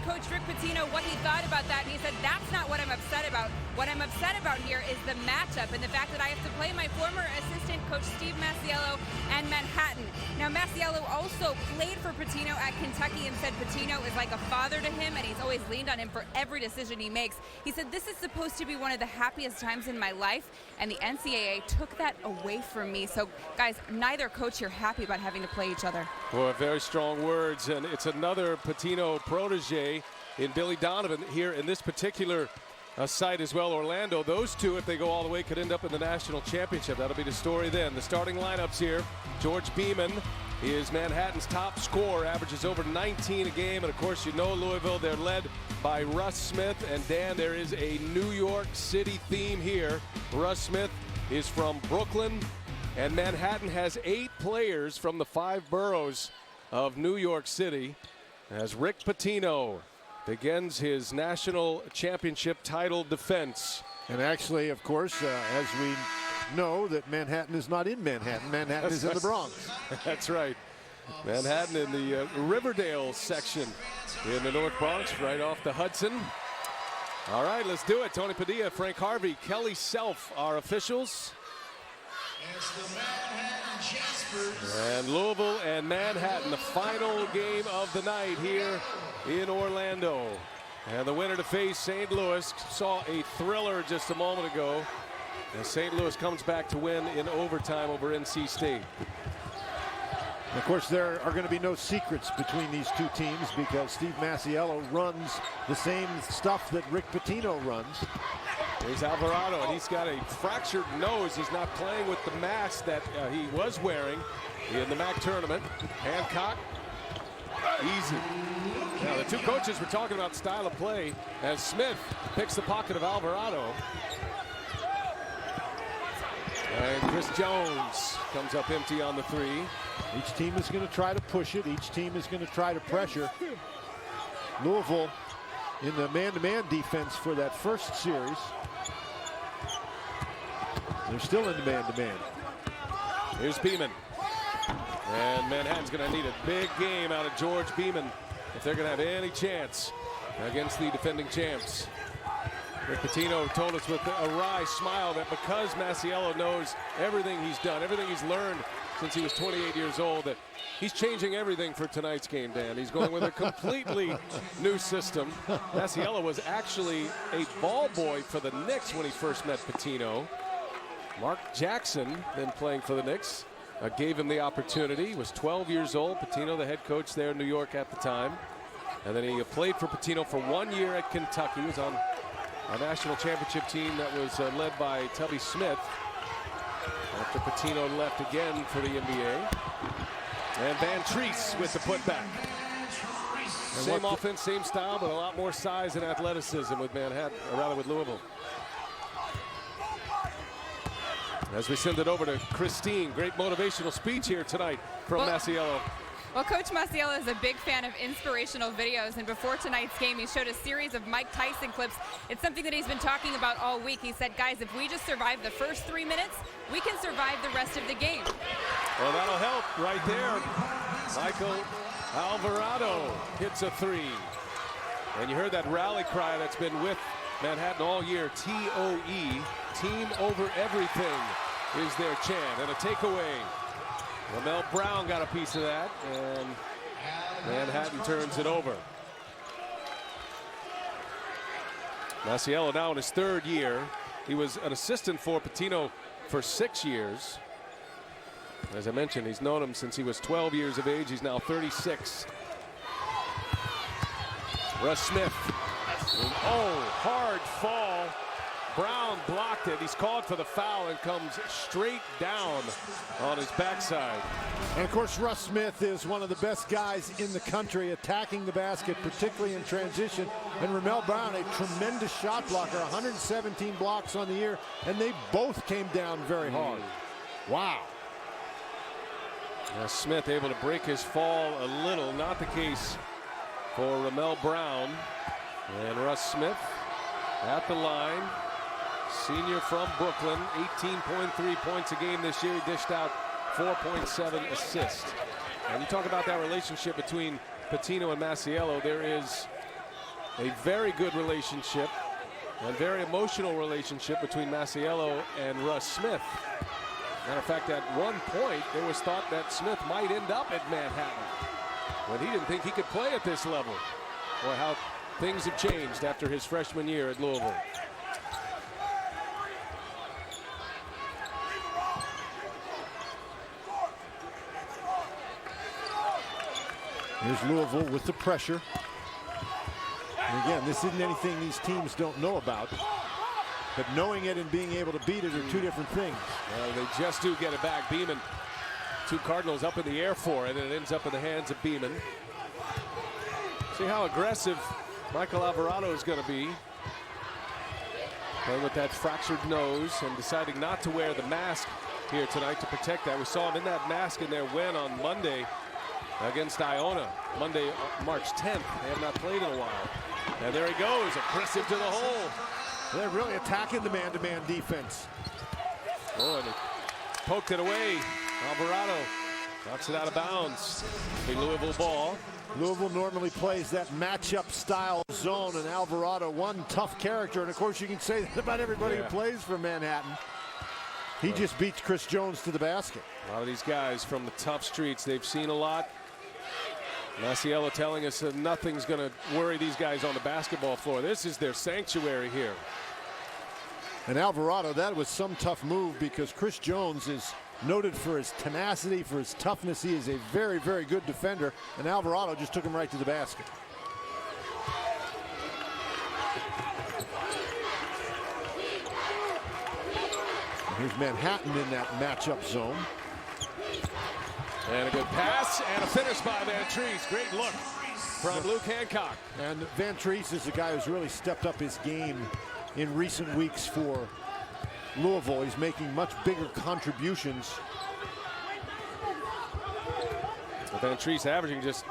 Coach Rick Pitino what he thought about that, and he said, that's not what I'm upset about. What I'm upset about here is the matchup and the fact that I have to play my former assistant coach Steve Masiello and Manhattan. Now, Masiello also played for Pitino at Kentucky and said Pitino is like a father to him, and he's always leaned on him for every decision he makes. He said, this is supposed to be one of the happiest times in my life, and the NCAA took that away from me. So, guys, neither coach here happy about having to play each other. Boy, very strong words, and it's another Pitino protege in Billy Donovan here in this particular site as well, Orlando. Those two, if they go all the way, could end up in the national championship. That'll be the story then. The starting lineups here. George Beeman is Manhattan's top scorer, averages over 19 a game. And, of course, you know Louisville, they're led by Russ Smith. And, Dan, there is a New York City theme here. Russ Smith is from Brooklyn, and Manhattan has 8 players from the 5 boroughs of New York City as Rick Pitino begins his national championship title defense. And actually, of course, as we know, that Manhattan is not in Manhattan. Manhattan is in the Bronx. That's right. Manhattan in the Riverdale section in the North Bronx, right off the Hudson. All right, let's do it. Tony Padilla, Frank Harvey, Kelly Self, our officials. And Louisville and Manhattan, the final game of the night here in Orlando. And the winner to face St. Louis. Saw a thriller just a moment ago. And St. Louis comes back to win in overtime over NC State. Of course, there are going to be no secrets between these two teams because Steve Masiello runs the same stuff that Rick Pitino runs. Here's Alvarado, and he's got a fractured nose. He's not playing with the mask that he was wearing in the MAC tournament. Hancock, easy. Now, the two coaches were talking about style of play as Smith picks the pocket of Alvarado. And Chris Jones comes up empty on the 3. Each team is going to try to push it. Each team is going to try to pressure. Louisville in the man-to-man defense for that first series. They're still in the man-to-man. Here's Beeman. And Manhattan's going to need a big game out of George Beeman if they're going to have any chance against the defending champs. Rick Pitino told us with a wry smile that because Masiello knows everything he's done, everything he's learned since he was 28 years old, that he's changing everything for tonight's game, Dan. He's going with a completely new system. Masiello was actually a ball boy for the Knicks when he first met Pitino. Mark Jackson, then playing for the Knicks, gave him the opportunity. He was 12 years old. Pitino, the head coach there in New York at the time. And then he played for Pitino for 1 year at Kentucky. He was on a national championship team that was led by Tubby Smith. After Pitino left again for the NBA. And Van Treese with the putback. Same offense, same style, but a lot more size and athleticism with Manhattan, or rather with Louisville. As we send it over to Christine, great motivational speech here tonight from Masiello. Well, Coach Masiello is a big fan of inspirational videos, and before tonight's game, he showed a series of Mike Tyson clips. It's something that he's been talking about all week. He said, guys, if we just survive the first 3 minutes, we can survive the rest of the game. Well, that'll help right there. Michael Alvarado hits a 3. And you heard that rally cry that's been with Manhattan all year, TOE, team over everything is their chant. And a takeaway. Ramel Brown got a piece of that, and Manhattan turns it over. Masiello now in his 3rd year. He was an assistant for Pitino for 6 years. As I mentioned, he's known him since he was 12 years of age. He's now 36. Russ Smith. Oh, hard fall. Brown blocked it. He's called for the foul and comes straight down on his backside. And of course, Russ Smith is one of the best guys in the country attacking the basket, particularly in transition. And Ramel Brown, a tremendous shot blocker, 117 blocks on the year, and they both came down very hard. Wow. Smith able to break his fall a little. Not the case for Ramel Brown. And Russ Smith at the line. Senior from Brooklyn, 18.3 points a game this year. He dished out 4.7 assists. And you talk about that relationship between Pitino and Masiello. There is a very good relationship, a very emotional relationship between Masiello and Russ Smith. Matter of fact, at one point, there was thought that Smith might end up at Manhattan, but he didn't think he could play at this level. Boy, how things have changed after his freshman year at Louisville. Here's Louisville with the pressure. And again, this isn't anything these teams don't know about, but knowing it and being able to beat it are two different things. Well, they just do get it back. Beeman, two Cardinals up in the air for it, and it ends up in the hands of Beeman. See how aggressive Michael Alvarado is going to be. Playing with that fractured nose and deciding not to wear the mask here tonight to protect that. We saw him in that mask in their win on Monday against Iona. Monday, March 10th. They have not played in a while. And there he goes, aggressive to the hole. They're really attacking the man-to-man defense. Oh, and he poked it away. Alvarado knocks it out of bounds. The Louisville ball. Louisville normally plays that matchup style zone, and Alvarado, one tough character, and of course you can say that about everybody who plays for Manhattan. He just beats Chris Jones to the basket. A lot of these guys from the tough streets, they've seen a lot. Masiello telling us that nothing's going to worry these guys on the basketball floor. This is their sanctuary here. And Alvarado, that was some tough move because Chris Jones is noted for his tenacity, for his toughness. He is a very, very good defender, and Alvarado just took him right to the basket. And here's Manhattan in that matchup zone. And a good pass and a finish by Van Treese. Great look from Luke Hancock. And Van Treese is a guy who's really stepped up his game in recent weeks for Louisville. He's making much bigger contributions. Van Treese averaging just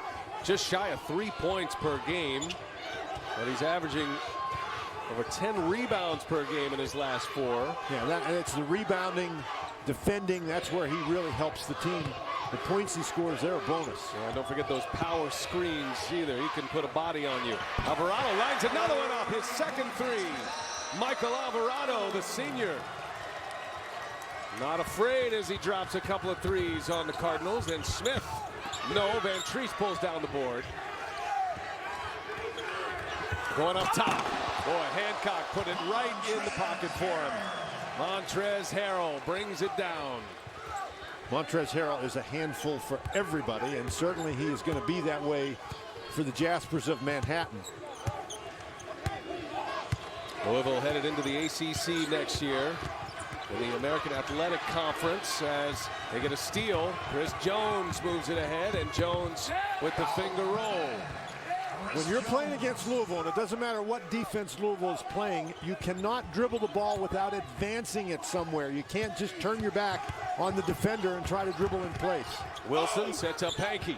shy of 3 points per game, but he's averaging over 10 rebounds per game in his last 4. Yeah, and it's the rebounding, defending. That's where he really helps the team. The points he scores, they're a bonus. Yeah, don't forget those power screens either. He can put a body on you. Alvarado lines another one up, his second 3. Michael Alvarado, the senior. Not afraid as he drops a couple of threes on the Cardinals. And Smith, no, Van Treese pulls down the board. Going up top. Boy, Hancock put it right in the pocket for him. Montrezl Harrell brings it down. Montrezl Harrell is a handful for everybody, and certainly he is going to be that way for the Jaspers of Manhattan. Louisville headed into the ACC next year in the American Athletic Conference as they get a steal. Chris Jones moves it ahead, and Jones with the finger roll. When you're playing against Louisville, and it doesn't matter what defense Louisville is playing, you cannot dribble the ball without advancing it somewhere. You can't just turn your back on the defender and try to dribble in place. Wilson sets up Pankey,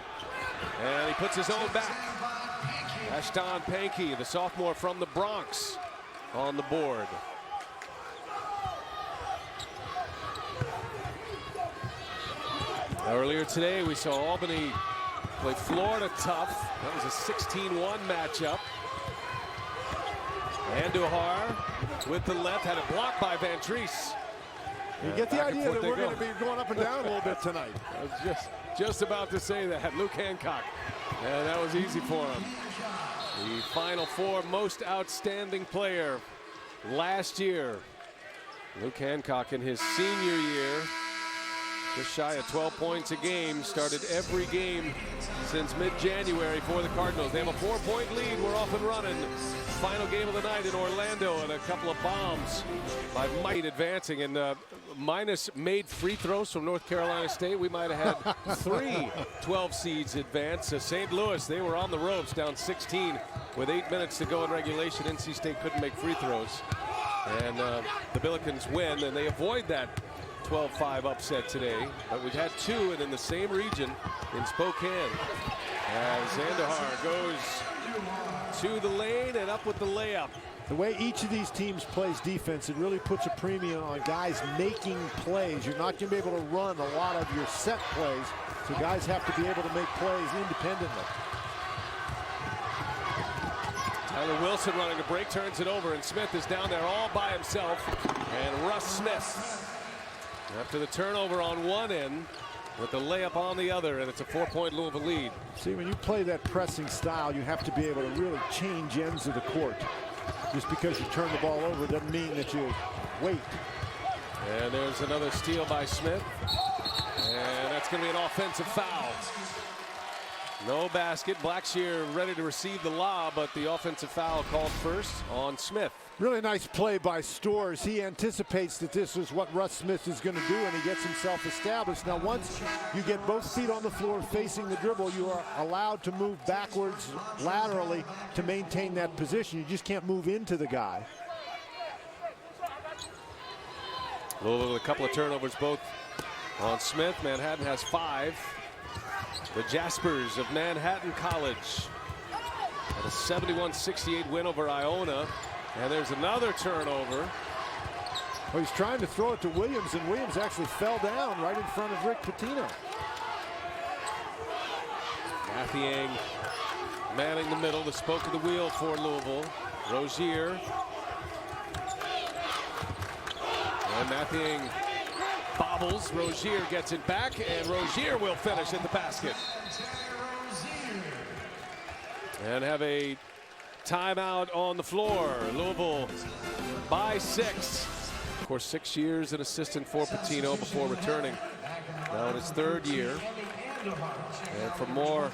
and he puts his own back. Ashton Pankey, the sophomore from the Bronx, on the board. Earlier today, we saw Albany play Florida tough. That was a 16-1 matchup. Andujar with the left, had a block by Van Treese. You get the idea that we're going to be going up and down a little bit tonight. I was just about to say that. Luke Hancock. And that was easy for him. The Final Four most outstanding player last year. Luke Hancock in his senior year. Just shy of 12 points a game. Started every game since mid-January for the Cardinals. They have a 4-point lead. We're off and running. Final game of the night in Orlando, and a couple of bombs by Mike advancing. And minus made free throws from North Carolina State, we might have had 3 12 seeds advance. St. Louis, they were on the ropes, down 16 with 8 minutes to go in regulation. NC State couldn't make free throws. And the Billikens win, and they avoid that 12-5 upset today, but we've had 2 and in the same region in Spokane. As Andujar goes to the lane and up with the layup. The way each of these teams plays defense, it really puts a premium on guys making plays. You're not going to be able to run a lot of your set plays, so guys have to be able to make plays independently. Tyler Wilson running a break, turns it over, and Smith is down there all by himself. And Russ Smith, after the turnover on one end, with the layup on the other, and it's a 4-point Louisville lead. See, when you play that pressing style, you have to be able to really change ends of the court. Just because you turn the ball over doesn't mean that you wait. And there's another steal by Smith. And that's going to be an offensive foul. No basket. Blackshear ready to receive the lob, but the offensive foul called first on Smith. Really nice play by Storrs. He anticipates that this is what Russ Smith is going to do, and he gets himself established. Now, once you get both feet on the floor facing the dribble, you are allowed to move backwards laterally to maintain that position. You just can't move into the guy. Louisville with a couple of turnovers, both on Smith. Manhattan has 5. The Jaspers of Manhattan College had a 71-68 win over Iona. And there's another turnover. Well, he's trying to throw it to Williams, and Williams actually fell down right in front of Rick Pitino. Mathiang manning the middle, the spoke of the wheel for Louisville. Rozier. And Mathiang bobbles. Rozier gets it back, and Rozier will finish at the basket. And have a timeout on the floor. Louisville by 6. Of course, 6 years an assistant for Pitino before returning now in his 3rd year. And for more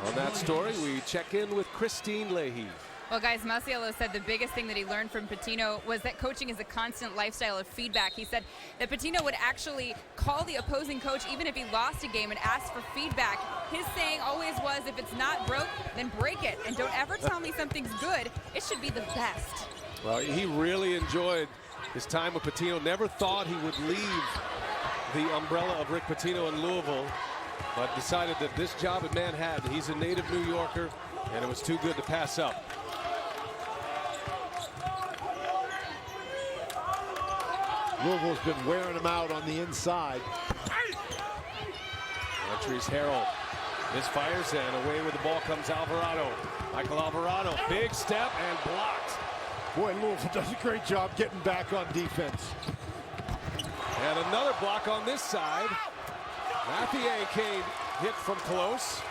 on that story, we check in with Christine Leahy. Well, guys, Masiello said the biggest thing that he learned from Pitino was that coaching is a constant lifestyle of feedback. He said that Pitino would actually call the opposing coach even if he lost a game and ask for feedback. His saying always was, if it's not broke, then break it. And don't ever tell me something's good. It should be the best. Well, he really enjoyed his time with Pitino. Never thought he would leave the umbrella of Rick Pitino in Louisville, but decided that this job at Manhattan, he's a native New Yorker, and it was too good to pass up. Louisville's been wearing him out on the inside. Entries Harrell. Misfires, and away with the ball comes Alvarado. Michael Alvarado, big step and blocked. Boy, Louisville does a great job getting back on defense. And another block on this side. Mathiang came hit from close.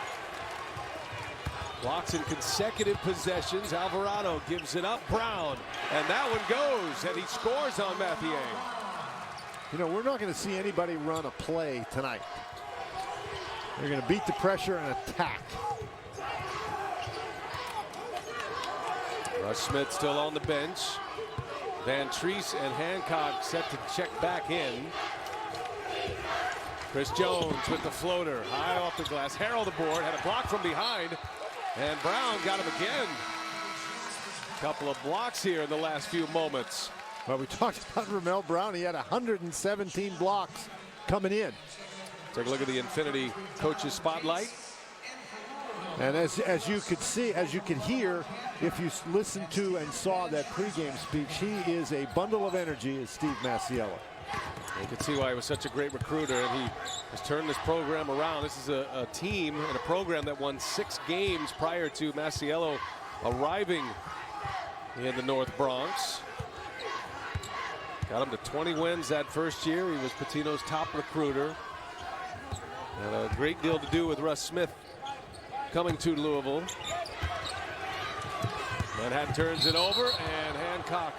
Blocks in consecutive possessions. Alvarado gives it up. Brown, and that one goes, and he scores on Mathiang. You know, we're not going to see anybody run a play tonight. They're going to beat the pressure and attack. Russ Smith still on the bench. Van Treese and Hancock set to check back in. Chris Jones with the floater, high off the glass. Harrell the board, had a block from behind, and Brown got him again. Couple of blocks here in the last few moments. Well, we talked about Ramel Brown. He had 117 blocks coming in. Take a look at the Infinity Coaches Spotlight. And as you could see, as you could hear, if you listened to and saw that pregame speech, he is a bundle of energy, is Steve Masiello. You can see why he was such a great recruiter, and he has turned this program around. This is a team and a program that won 6 games prior to Masiello arriving in the North Bronx. Got him to 20 wins that first year. He was Pitino's top recruiter. And a great deal to do with Russ Smith coming to Louisville. Manhattan turns it over, and Hancock,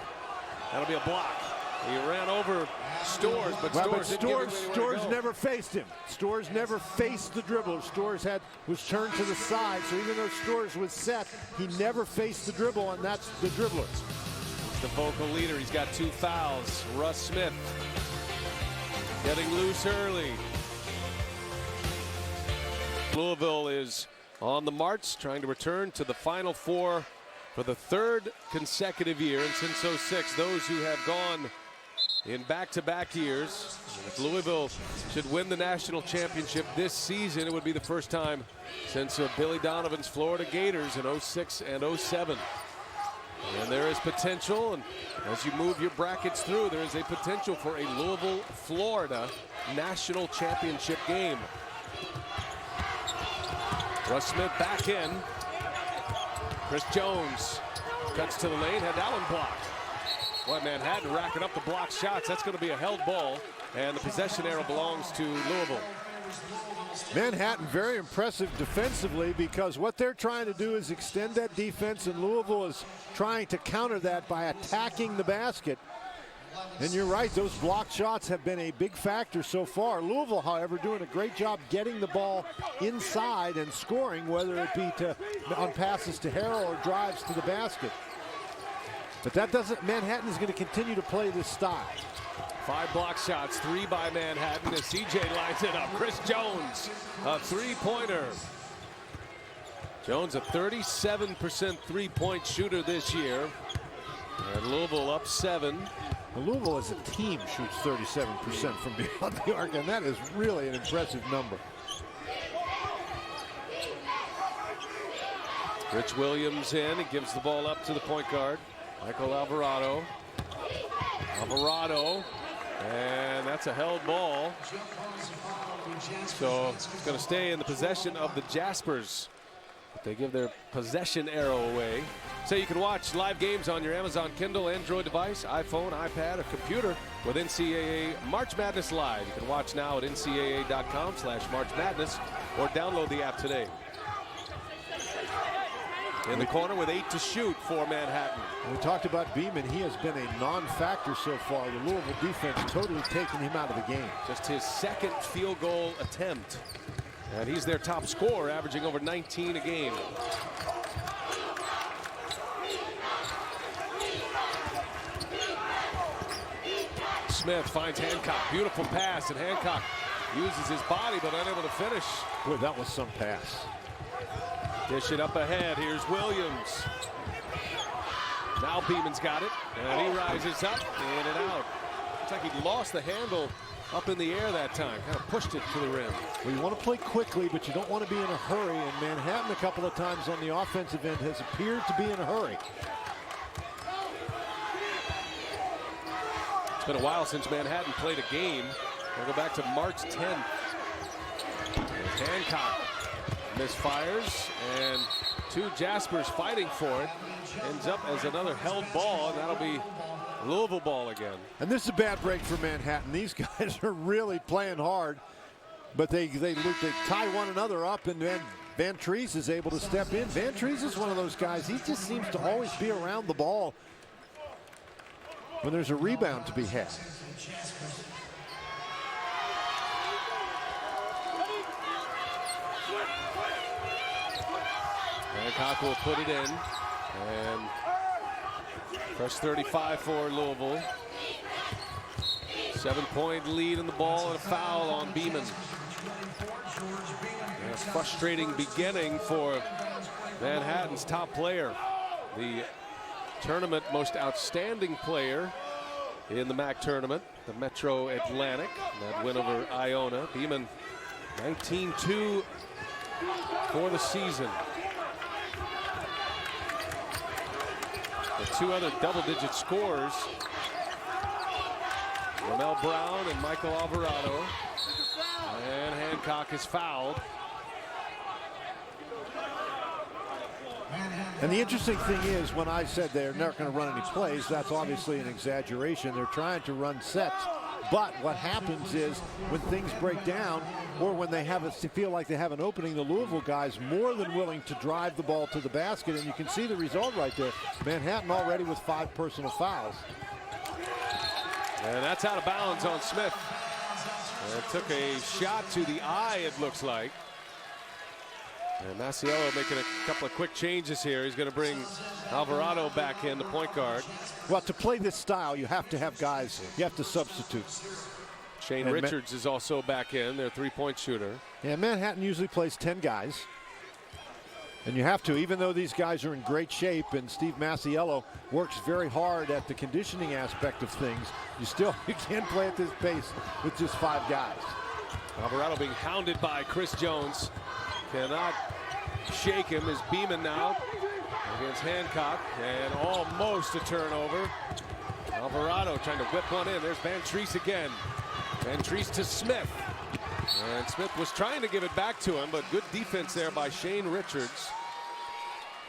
that'll be a block. He ran over Storrs, but Storrs never faced him. Storrs never faced the dribble. Storrs was turned to the side, so even though Storrs was set, he never faced the dribble, and that's the dribbler. The vocal leader, he's got 2 fouls. Russ Smith getting loose early. Louisville is on the march, trying to return to the Final Four for the 3rd consecutive year. And since 06, those who have gone in back-to-back years. If Louisville should win the national championship this season, it would be the first time since Billy Donovan's Florida Gators in 06 and 07. And there is potential, and as you move your brackets through, there is a potential for a Louisville, Florida national championship game. Russ Smith back in. Chris Jones Cuts to the lane, had that one blocked. Boy, Manhattan racking up the block shots. That's going to be a held ball, and the possession arrow belongs to Louisville. Manhattan very impressive defensively, because what they're trying to do is extend that defense, and Louisville is trying to counter that by attacking the basket. And you're right, those block shots have been a big factor so far. Louisville, however, doing a great job getting the ball inside and scoring, whether it be on passes to Harrell or drives to the basket. But that doesn't, Manhattan is going to continue to play this style. 5 block shots, 3 by Manhattan as CJ lines it up. Chris Jones, a three-pointer. Jones, a 37% three-point shooter this year. And Louisville up 7. Louisville as a team shoots 37% from beyond the arc, and that is really an impressive number. Rich Williams in, he gives the ball up to the point guard, Michael Alvarado. Alvarado, and that's a held ball. So it's going to stay in the possession of the Jaspers. They give their possession arrow away. So you can watch live games on your Amazon Kindle, Android device, iPhone, iPad, or computer with NCAA March Madness Live. You can watch now at ncaa.com/March Madness or download the app today. In the corner with 8 to shoot for Manhattan. We talked about Beeman. He has been a non-factor so far. The Louisville defense totally taking him out of the game. Just his second field goal attempt. And he's their top scorer, averaging over 19 a game. Smith finds Hancock. Beautiful pass, and Hancock uses his body but unable to finish. Boy, that was some pass. Dish it up ahead. Here's Williams. Now Beeman's got it, and he rises up, in and out. Looks like he lost the handle up in the air that time. Kind of pushed it to the rim. Well, you want to play quickly, but you don't want to be in a hurry. And Manhattan, a couple of times on the offensive end, has appeared to be in a hurry. It's been a while since Manhattan played a game. We'll go back to March 10th. Hancock misfires, and 2 Jaspers fighting for it. Ends up as another held ball, and that'll be Louisville ball again. And this is a bad break for Manhattan. These guys are really playing hard, but they tie one another up, and then Van Treese is able to step in. Van Treese is one of those guys. He just seems to always be around the ball when there's a rebound to be had. Hancock will put it in, and fresh 35 for Louisville. 7-point lead in the ball, and a foul on Beeman. And a frustrating beginning for Manhattan's top player, the tournament most outstanding player in the MAC tournament, the Metro Atlantic, that win over Iona. Beeman 19-2 for the season. The 2 other double-digit scorers, Ramel Brown and Michael Alvarado. And Hancock is fouled. And the interesting thing is, when I said they're not going to run any plays, that's obviously an exaggeration. They're trying to run sets. But what happens is, when things break down, or when they feel like they have an opening, the Louisville guys more than willing to drive the ball to the basket. And you can see the result right there. Manhattan already with 5 personal fouls. And that's out of bounds on Smith. And it took a shot to the eye, it looks like. And Masiello making a couple of quick changes here. He's going to bring Alvarado back in, the point guard. Well, to play this style, you have to have guys. You have to substitute. Shane Richards is also back in, their 3-point shooter. Yeah, Manhattan usually plays 10 guys. And you have to, even though these guys are in great shape, and Steve Masiello works very hard at the conditioning aspect of things, you can't play at this pace with just 5 guys. Alvarado being hounded by Chris Jones. Cannot shake him as Beeman now against Hancock, and almost a turnover. Alvarado trying to whip one in. There's Van Treese again. Van Treese to Smith. And Smith was trying to give it back to him, but good defense there by Shane Richards.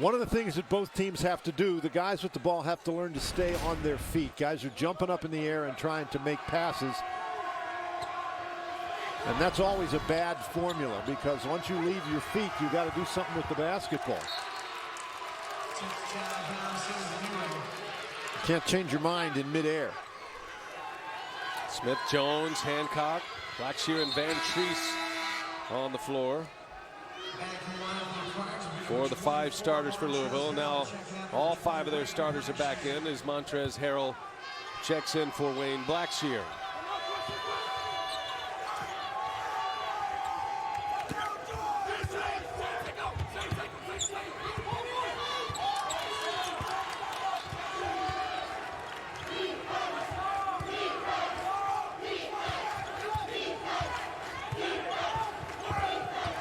One of the things that both teams have to do, the guys with the ball have to learn to stay on their feet. Guys are jumping up in the air and trying to make passes. And that's always a bad formula, because once you leave your feet, you got to do something with the basketball. You can't change your mind in midair. Smith, Jones, Hancock, Blackshear, and Van Treese on the floor for the 5 starters for Louisville. Now all 5 of their starters are back in as Montrezl Harrell checks in for Wayne Blackshear.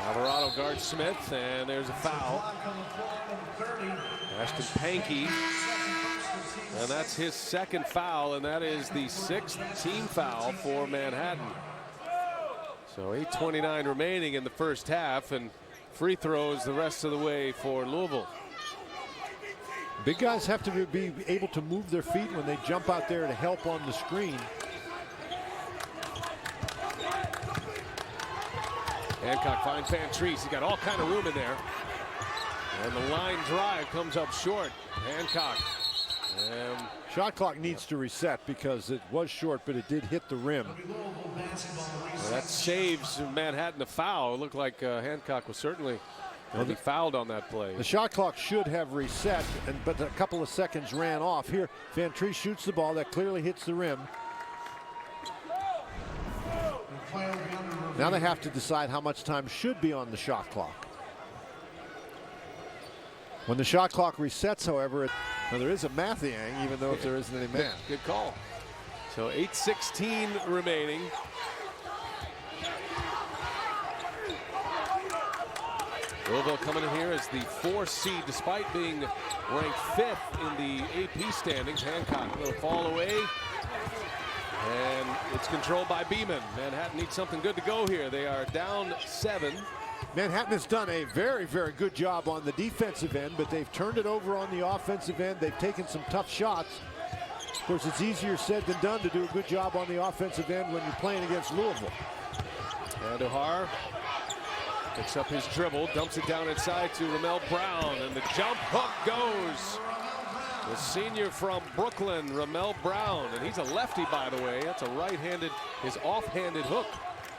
Alvarado guards Smith, and there's a foul. Ashton Pankey, and that's his 2nd foul, and that is the 6th team foul for Manhattan. So 8:29 remaining in the first half, and free throws the rest of the way for Louisville. Big guys have to be able to move their feet when they jump out there to help on the screen. Hancock finds Van Treese. He's got all kind of room in there. And the line drive comes up short. Hancock. And shot clock needs to reset because it was short, but it did hit the rim. Well, that saves Manhattan a foul. It looked like Hancock was certainly going to be fouled on that play. The shot clock should have reset, but a couple of seconds ran off. Here, Van Treese shoots the ball. That clearly hits the rim. Now they have to decide how much time should be on the shot clock. When the shot clock resets, however, there is a Mathiang, even though if there isn't any math. Yeah, good call. So 8:16 remaining. Louisville coming in here as the 4 seed, despite being ranked 5th in the AP standings. Hancock will fall away. And it's controlled by Beeman. Manhattan needs something good to go here. They are down 7. Manhattan has done a very, very good job on the defensive end, but they've turned it over on the offensive end. They've taken some tough shots. Of course, it's easier said than done to do a good job on the offensive end when you're playing against Louisville. And O'Hare picks up his dribble, dumps it down inside to Ramel Brown, and the jump hook goes. The senior from Brooklyn, Ramel Brown, and he's a lefty, by the way. That's a right-handed, his off-handed hook.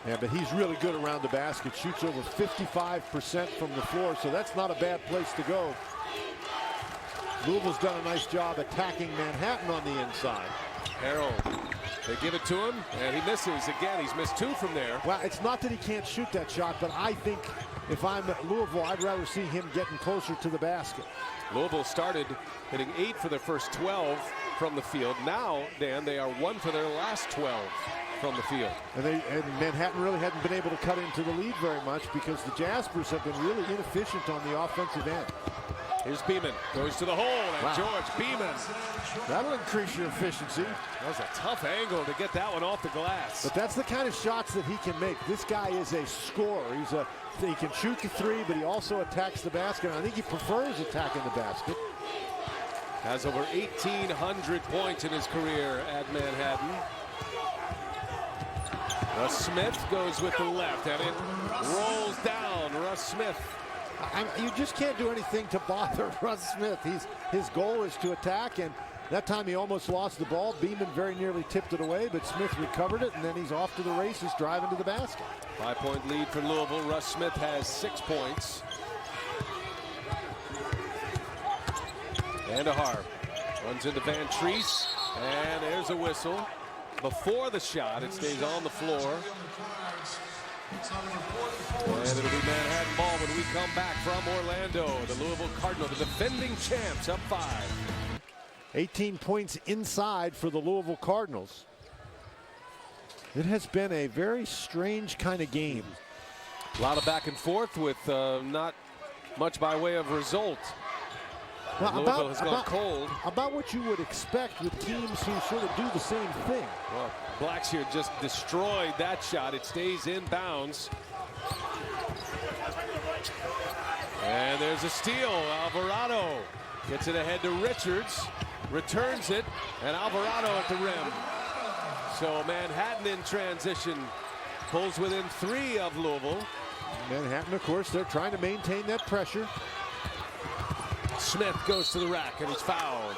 Yeah, but he's really good around the basket. Shoots over 55% from the floor, so that's not a bad place to go. Louisville's done a nice job attacking Manhattan on the inside. Harrell, they give it to him, and he misses again. He's missed 2 from there. Well, it's not that he can't shoot that shot, but I think if I'm at Louisville, I'd rather see him getting closer to the basket. Louisville started hitting 8 for their first 12 from the field. Now, Dan, they are 1 for their last 12 from the field. And Manhattan really hadn't been able to cut into the lead very much because the Jaspers have been really inefficient on the offensive end. Here's Beeman, goes to the hole, and wow. George Beeman. That'll increase your efficiency. That was a tough angle to get that one off the glass. But that's the kind of shots that he can make. This guy is a scorer. He can shoot the 3, but he also attacks the basket. I think he prefers attacking the basket. Has over 1,800 points in his career at Manhattan. Russ Smith goes with the left, and it rolls down. Russ Smith. You just can't do anything to bother Russ Smith. His goal is to attack, and that time he almost lost the ball. Beeman very nearly tipped it away, but Smith recovered it, and then he's off to the races, driving to the basket. 5-point lead for Louisville. Russ Smith has 6 points. And O'Hare runs into Van Treese, and there's a whistle. Before the shot, it stays on the floor. And it'll be Manhattan ball when we come back from Orlando. The Louisville Cardinals, the defending champs, up 5. 18 points inside for the Louisville Cardinals. It has been a very strange kind of game. A lot of back and forth with not much by way of result. Well, Louisville has gone cold. About what you would expect with teams who sort of do the same thing. Well, Blackshear just destroyed that shot. It stays in bounds. And there's a steal. Alvarado gets it ahead to Richards, returns it, and Alvarado at the rim. So Manhattan in transition pulls within 3 of Louisville. Manhattan, of course, they're trying to maintain that pressure. Smith goes to the rack and he's fouled.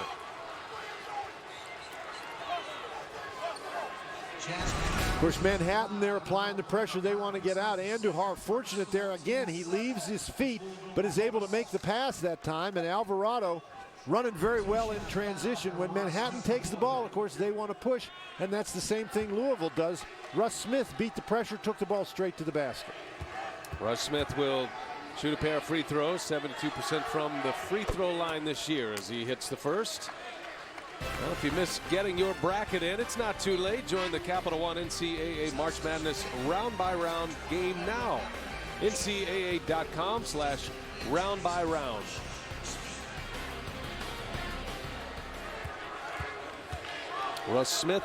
Of course, Manhattan, they're applying the pressure. They want to get out. Andujar, fortunate there again. He leaves his feet, but is able to make the pass that time. And Alvarado running very well in transition. When Manhattan takes the ball, of course, they want to push, and that's the same thing Louisville does. Russ Smith beat the pressure, took the ball straight to the basket. Russ Smith will shoot a pair of free throws, 72% from the free throw line this year as he hits the first. Well, if you missed getting your bracket in, it's not too late. Join the Capital One NCAA March Madness round-by-round game now. NCAA.com/round-by-round. Russ Smith,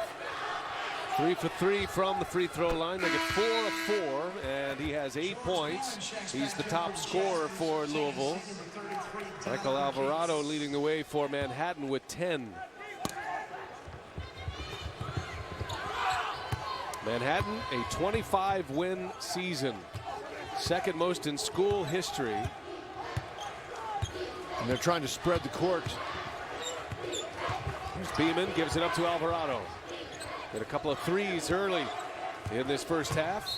3 for 3 from the free throw line. They get 4 of 4, and he has 8 points. He's the top scorer for Louisville. Michael Alvarado leading the way for Manhattan with 10. Manhattan, a 25-win season, second most in school history. And they're trying to spread the court. Here's Beeman, gives it up to Alvarado. Get a couple of threes early in this first half.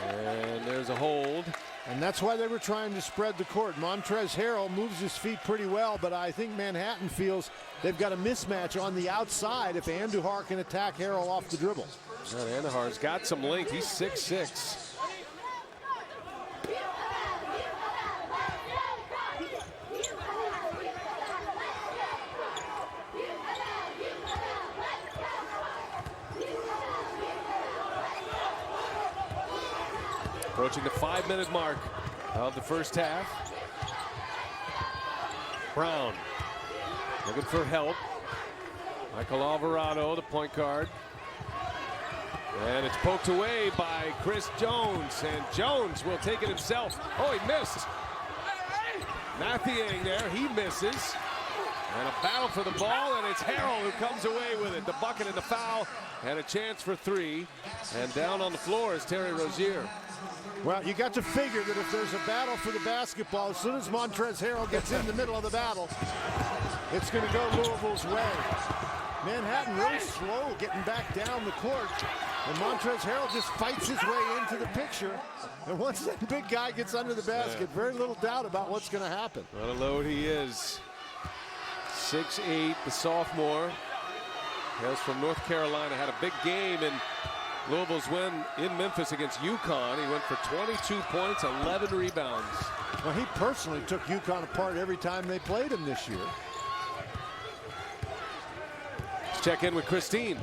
And there's a hold. And that's why they were trying to spread the court. Montrezl Harrell moves his feet pretty well, but I think Manhattan feels they've got a mismatch on the outside if Andujar can attack Harrell off the dribble. Andujar's got some length. He's 6'6". Approaching the 5-minute mark of the first half. Brown looking for help. Michael Alvarado, the point guard. And it's poked away by Chris Jones, and Jones will take it himself. Oh, he missed. Mathiang there, he misses. And a battle for the ball, and it's Harrell who comes away with it. The bucket and the foul, and a chance for 3. And down on the floor is Terry Rozier. Well, you got to figure that if there's a battle for the basketball, as soon as Montrezl Harrell gets in the middle of the battle, it's going to go Louisville's way. Manhattan really slow getting back down the court, and Montrezl Harrell just fights his way into the picture. And once that big guy gets under the basket, very little doubt about what's going to happen. What a load he is. 6'8", the sophomore. Hails from North Carolina, had a big game in Louisville's win in Memphis against UConn. He went for 22 points, 11 rebounds. Well, he personally took UConn apart every time they played him this year. Let's check in with Christine.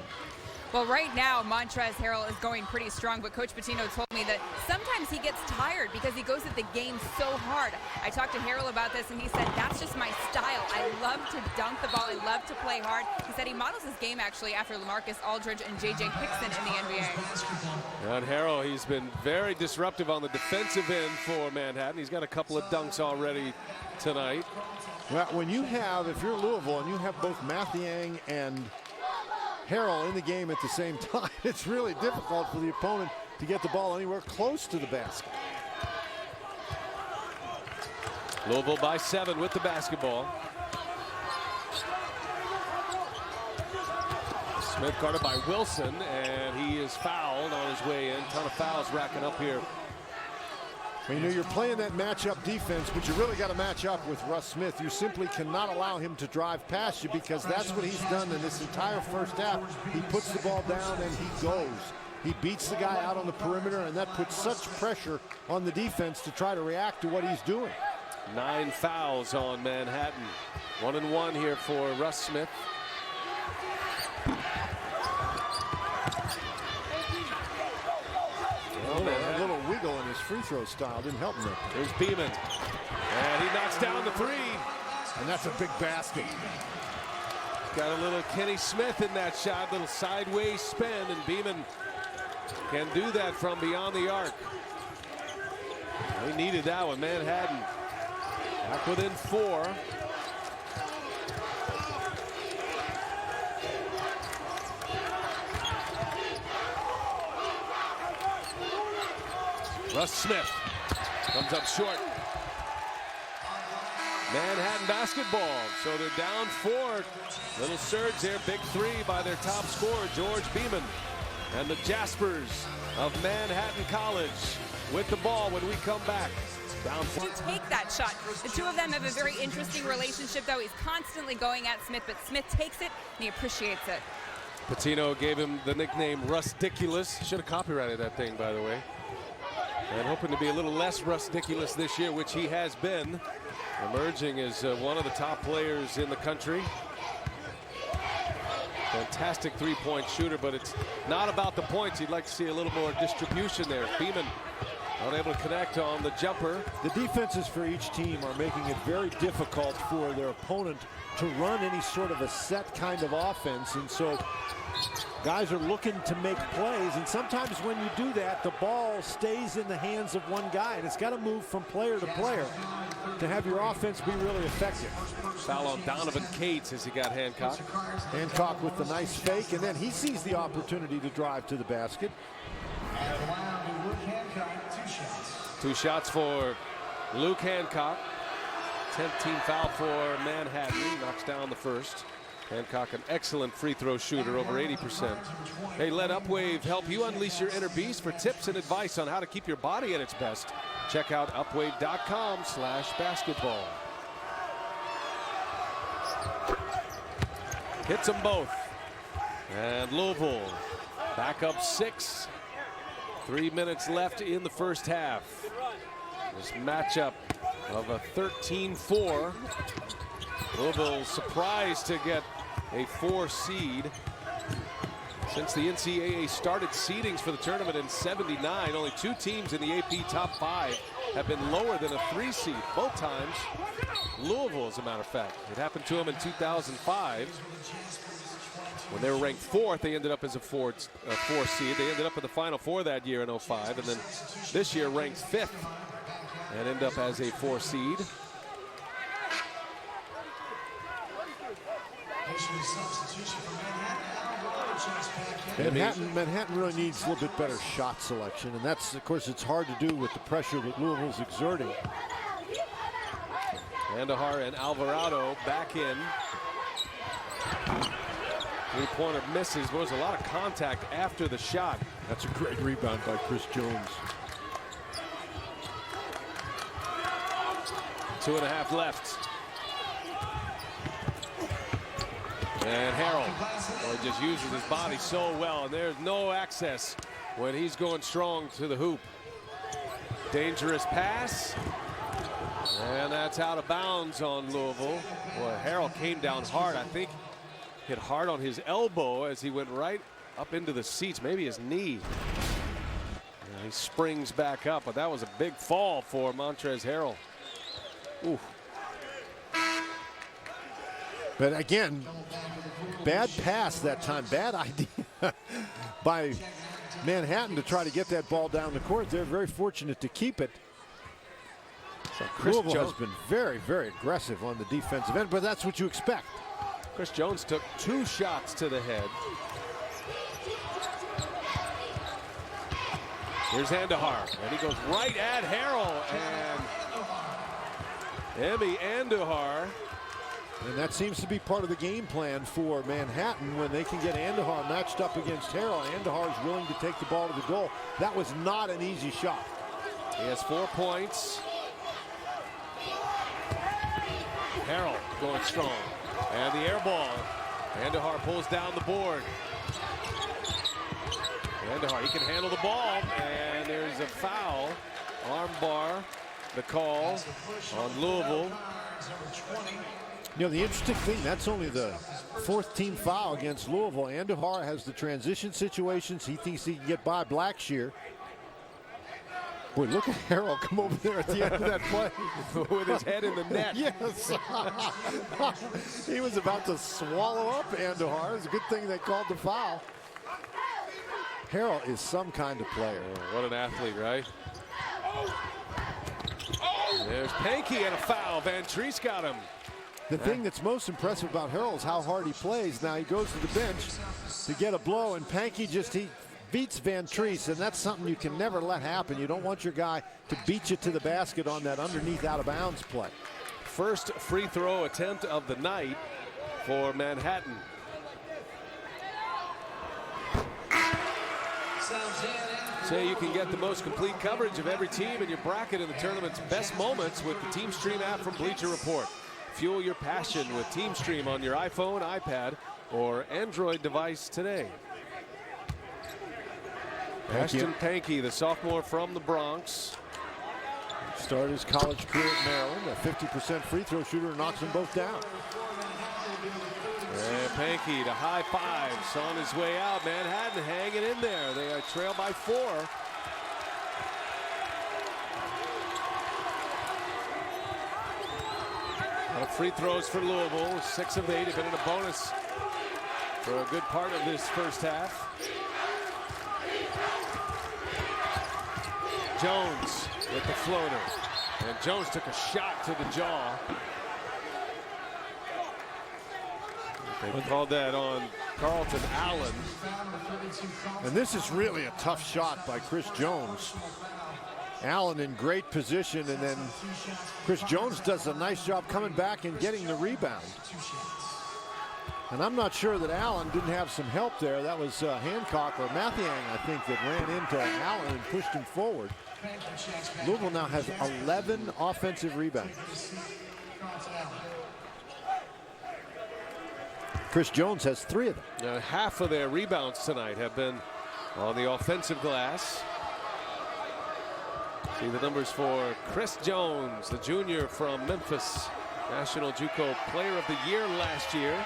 Well, right now, Montrezl Harrell is going pretty strong, but Coach Pitino told me that sometimes he gets tired because he goes at the game so hard. I talked to Harrell about this, and he said, that's just my style. I love to dunk the ball. I love to play hard. He said he models his game, actually, after LaMarcus Aldridge and J.J. Hickson in the NBA. And Harrell, he's been very disruptive on the defensive end for Manhattan. He's got a couple of dunks already tonight. Well, when you have, if you're Louisville and you have both Mathiang and Harrell in the game at the same time, it's really difficult for the opponent to get the ball anywhere close to the basket. Louisville by 7 with the basketball. Smith guarded by Wilson, and he is fouled on his way in. Ton of fouls racking up here. You know, you're playing that matchup defense, but you really got to match up with Russ Smith. You simply cannot allow him to drive past you, because that's what he's done in this entire first half. He puts the ball down and he goes. He beats the guy out on the perimeter, and that puts such pressure on the defense to try to react to what he's doing. 9 fouls on Manhattan. 1-1 here for Russ Smith. A little wiggle in his free throw style didn't help him there. Here's Beeman, and he knocks down the 3. And that's a big basket. Got a little Kenny Smith in that shot, little sideways spin, and Beeman can do that from beyond the arc. They needed that one. Manhattan Back within 4. Russ Smith comes up short. Manhattan basketball. So they're down 4. Little surge there. Big 3 by their top scorer, George Beeman. And the Jaspers of Manhattan College with the ball when we come back. Down 4. To take that shot. The two of them have a very interesting relationship, though. He's constantly going at Smith, but Smith takes it and he appreciates it. Patino gave him the nickname Rusticulous. Should have copyrighted that thing, by the way. And hoping to be a little less Rusticulous this year, which he has been. Emerging as one of the top players in the country. Fantastic three-point shooter, but it's not about the points. You'd like to see a little more distribution there. Beeman unable to connect on the jumper. The defenses for each team are making it very difficult for their opponent to run any sort of a set kind of offense, and so guys are looking to make plays, and sometimes when you do that, the ball stays in the hands of one guy, and it's got to move from player to player to have your offense be really effective. Foul on Donovan Cates as he got Hancock. Hancock with the nice fake, and then he sees the opportunity to drive to the basket. 2 shots for Luke Hancock. 10th team foul for Manhattan. Knocks down the first. Hancock, an excellent free throw shooter, over 80%. Hey, let Upwave help you unleash your inner beast. For tips and advice on how to keep your body at its best, check out upwave.com/basketball. Hits them both. And Louisville back up 6. 3 minutes left in the first half. This matchup of a 13-4. Louisville surprised to get a 4 seed. Since the NCAA started seedings for the tournament in '79, only 2 teams in the AP top 5 have been lower than a 3 seed. Both times, Louisville, as a matter of fact. It happened to them in 2005. When they were ranked 4th, they ended up as a 4 seed. They ended up in the Final Four that year in '05, and then this year ranked 5th and end up as a 4 seed. Manhattan really needs a little bit better shot selection, and that's, of course, it's hard to do with the pressure that Louisville's exerting. Andahar and Alvarado back in. 3-pointer misses. There was a lot of contact after the shot. That's a great rebound by Chris Jones. 2.5 left. And Harrell just uses his body so well, and there's no access when he's going strong to the hoop. Dangerous pass. And that's out of bounds on Louisville. Boy, Harrell came down hard. I think hit hard on his elbow as he went right up into the seats, maybe his knee. And he springs back up, but that was a big fall for Montrezl Harrell. Ooh. But again, bad pass that time, bad idea by Manhattan to try to get that ball down the court. They're very fortunate to keep it. So Louisville has been very, very aggressive on the defensive end, but that's what you expect. Chris Jones took 2 shots to the head. Here's Andahar, and he goes right at Harrell, and Emmy Andahar. And that seems to be part of the game plan for Manhattan when they can get Andahar matched up against Harrell. Andahar is willing to take the ball to the goal. That was not an easy shot. He has 4 points. Harrell going strong. And the air ball. Andahar pulls down the board. Andahar, he can handle the ball. And there's a foul. Arm bar, the call on Louisville. You know, the interesting thing, that's only the 4th team foul against Louisville. Andahar has the transition situations. He thinks he can get by Blackshear. Boy, look at Harrell come over there at the end of that play. With his head in the net. Yes. He was about to swallow up Andahar. It's a good thing they called the foul. Harrell is some kind of player. Oh, what an athlete, right? There's Pankey and a foul. Van Treese got him. The thing that's most impressive about Harrell is how hard he plays. Now he goes to the bench to get a blow, and Pankey he beats Van Treese, and that's something you can never let happen. You don't want your guy to beat you to the basket on that underneath out-of-bounds play. First free throw attempt of the night for Manhattan. Say you can get the most complete coverage of every team in your bracket in the tournament's best moments with the Team Stream app from Bleacher Report. Fuel your passion with Team Stream on your iPhone, iPad, or Android device today. Ashton Pankey, the sophomore from the Bronx. Started his college career at Maryland, a 50% free throw shooter, and knocks them both down. And Pankey to high fives on his way out. Manhattan hanging in there. They trail by 4. A lot of free throws for Louisville. 6 of 8 have been in a bonus for a good part of this first half. Jones with the floater. And Jones took a shot to the jaw. They called that on Carlton Allen. And this is really a tough shot by Chris Jones. Allen in great position, and then Chris Jones does a nice job coming back and getting the rebound. And I'm not sure that Allen didn't have some help there. That was Hancock or Mathiang, I think, that ran into Allen and pushed him forward. Louisville now has 11 offensive rebounds. Chris Jones has 3 of them. Now, half of their rebounds tonight have been on the offensive glass. See the numbers for Chris Jones, the junior from Memphis, National JUCO Player of the Year last year,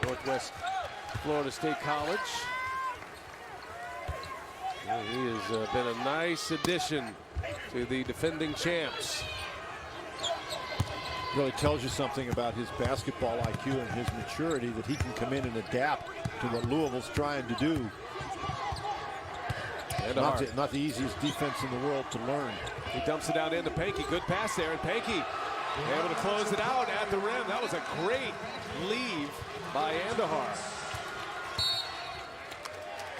Northwest Florida State College. And he has been a nice addition to the defending champs. Really tells you something about his basketball IQ and his maturity, that he can come in and adapt to what Louisville's trying to do. Not the easiest defense in the world to learn. He dumps it out into Pankey. Good pass there, and Pankey able to close it out at the rim. That was a great leave by Andahar.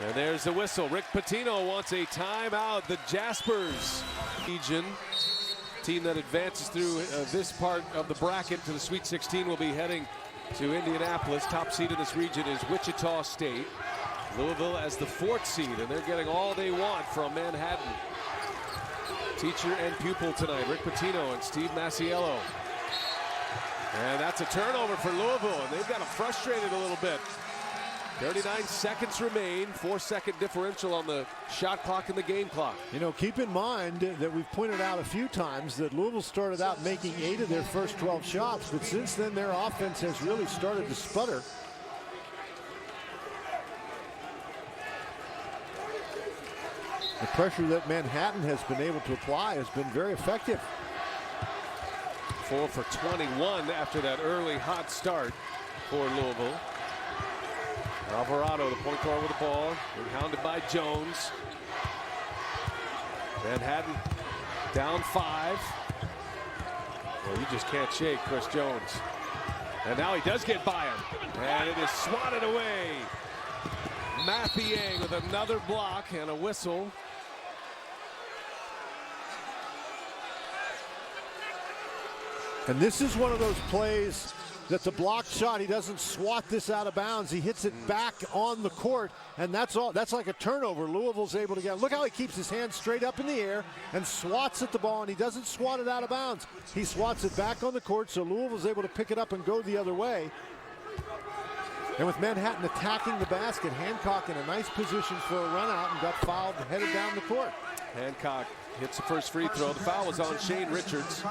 And there's the whistle. Rick Pitino wants a timeout. The Jaspers region, team that advances through this part of the bracket to the Sweet 16, will be heading to Indianapolis. Top seed in this region is Wichita State. Louisville as the 4th seed, and they're getting all they want from Manhattan. Teacher and pupil tonight, Rick Pitino and Steve Masiello. And that's a turnover for Louisville, and they've got them frustrated a little bit. 39 seconds remain, 4-second differential on the shot clock and the game clock. You know, keep in mind that we've pointed out a few times that Louisville started out making 8 of their first 12 shots, but since then their offense has really started to sputter. The pressure that Manhattan has been able to apply has been very effective. 4 for 21 after that early hot start for Louisville. Alvarado, the point guard with the ball, being hounded by Jones. Manhattan down 5. Well, you just can't shake Chris Jones. And now he does get by him. And it is swatted away. Mathiang with another block and a whistle. And this is one of those plays that's a blocked shot. He doesn't swat this out of bounds. He hits it back on the court, and that's all. That's like a turnover. Louisville's able to get. Look how he keeps his hand straight up in the air and swats at the ball, and he doesn't swat it out of bounds. He swats it back on the court, so Louisville's able to pick it up and go the other way. And with Manhattan attacking the basket, Hancock in a nice position for a run out and got fouled headed down the court. Hancock hits the first free throw. The foul was on Shane Richards.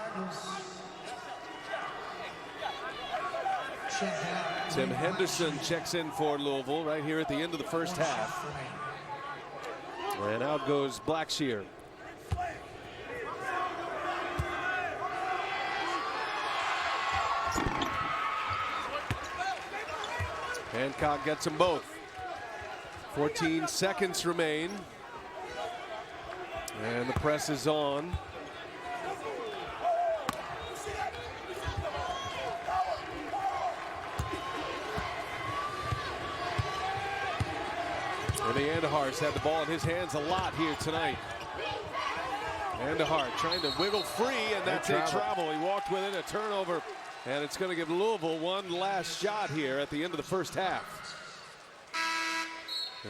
Tim Henderson checks in for Louisville right here at the end of the first half. And out goes Blackshear. Hancock gets them both. 14 seconds remain. And the press is on. And the Andujar's had the ball in his hands a lot here tonight. Andujar trying to wiggle free, and that's a travel. He walked with it, a turnover, and it's going to give Louisville one last shot here at the end of the first half.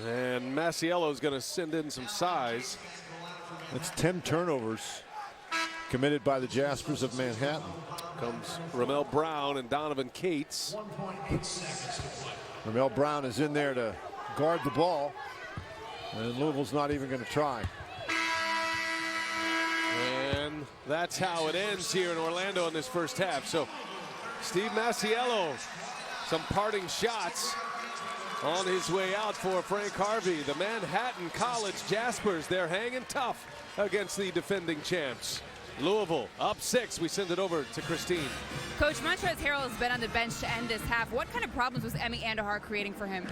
And Masiello's going to send in some size. That's 10 turnovers committed by the Jaspers of Manhattan. Comes Ramel Brown and Donovan Cates. Ramel Brown is in there to guard the ball, and Louisville's not even going to try. And that's how it ends here in Orlando in this first half. So Steve Masiello, some parting shots on his way out for Frank Harvey. The Manhattan College Jaspers, they're hanging tough against the defending champs. Louisville up 6. We send it over to Christine. Coach, Montrezl Harrell has been on the bench to end this half. What kind of problems was Emi Andujar creating for him?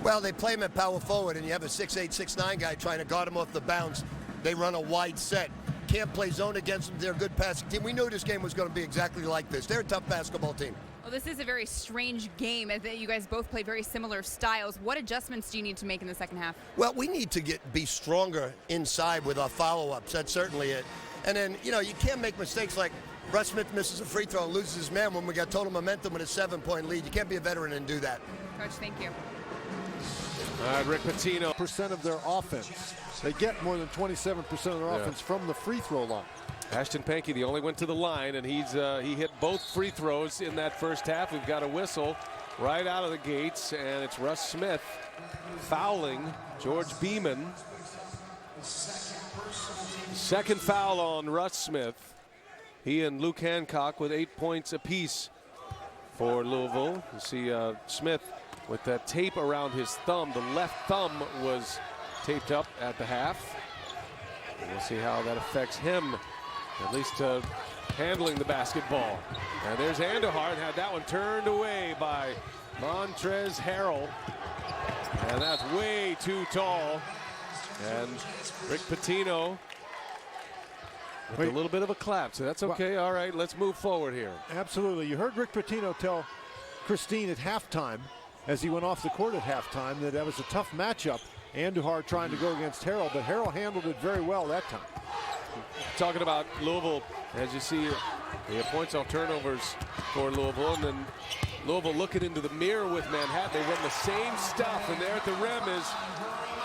Well, they play him at power forward, and you have a 6'8", 6'9" guy trying to guard him off the bounce. They run a wide set. Can't play zone against them. They're a good passing team. We knew this game was going to be exactly like this. They're a tough basketball team. Well, this is a very strange game. You guys both play very similar styles. What adjustments do you need to make in the second half? Well, we need to be stronger inside with our follow-ups. That's certainly it. And then, you know, you can't make mistakes like Russ Smith misses a free throw and loses his man when we got total momentum with a 7-point lead. You can't be a veteran and do that. Coach, thank you. All right, Rick Pitino. % of their offense. They get more than 27% of their offense from the free throw line. Ashton Pankey, the only went to the line, and he hit both free throws in that first half. We've got a whistle right out of the gates, and it's Russ Smith fouling George Beeman. Second foul on Russ Smith. He and Luke Hancock with 8 points apiece for Louisville. You see Smith with that tape around his thumb. The left thumb was taped up at the half. And we'll see how that affects him, at least handling the basketball. And there's Andujar, and had that one turned away by Montrezl Harrell. And that's way too tall. And Rick Pitino with a little bit of a clap, so that's okay. All right, let's move forward here. Absolutely. You heard Rick Pitino tell Christine at halftime, as he went off the court at halftime, that was a tough matchup. Andujar trying to go against Harrell, but Harrell handled it very well that time. Talking about Louisville, as you see, the points off turnovers for Louisville, and then Louisville looking into the mirror with Manhattan. They run the same stuff, and there at the rim is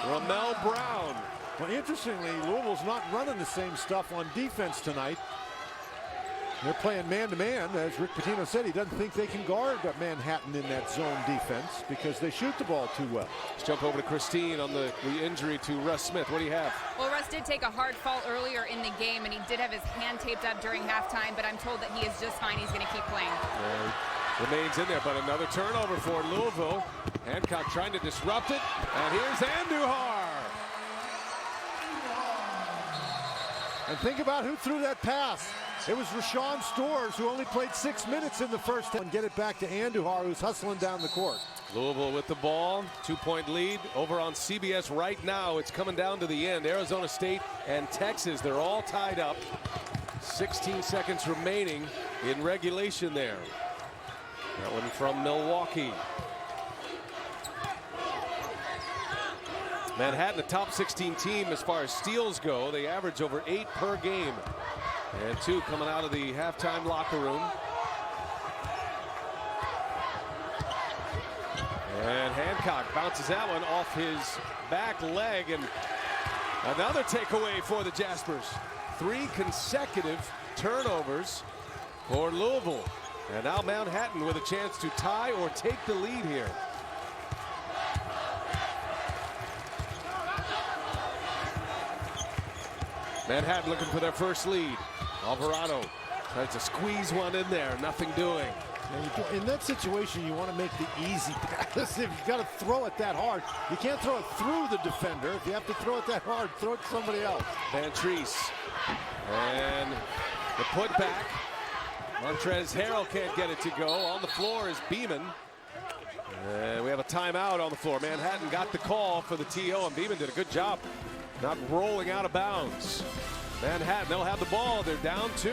Ramel Brown. Well, interestingly, Louisville's not running the same stuff on defense tonight. They're playing man-to-man. As Rick Pitino said, he doesn't think they can guard Manhattan in that zone defense because they shoot the ball too well. Let's jump over to Christine on the injury to Russ Smith. What do you have? Well, Russ did take a hard fall earlier in the game, and he did have his hand taped up during halftime, but I'm told that he is just fine. He's going to keep playing. Remains in there, but another turnover for Louisville. Hancock trying to disrupt it, and here's Andujar. And think about who threw that pass. It was Rashawn Stores, who only played 6 minutes in the first half. And get it back to Andujar, who's hustling down the court. Louisville with the ball, 2-point lead over on CBS right now. It's coming down to the end. Arizona State and Texas, they're all tied up. 16 seconds remaining in regulation there. That one from Milwaukee. Manhattan, a top 16 team as far as steals go. They average over 8 per game. And 2 coming out of the halftime locker room. And Hancock bounces that one off his back leg. And another takeaway for the Jaspers. 3 consecutive turnovers for Louisville. And now Manhattan with a chance to tie or take the lead here. Manhattan looking for their first lead. Alvarado tries to squeeze one in there, nothing doing. In that situation, you want to make the easy pass. If you've got to throw it that hard, you can't throw it through the defender. If you have to throw it that hard, throw it to somebody else. Van Treese. And the putback. Montrezl Harrell can't get it to go. On the floor is Beeman. And we have a timeout on the floor. Manhattan got the call for the TO, and Beeman did a good job not rolling out of bounds. Manhattan, they'll have the ball. They're down 2.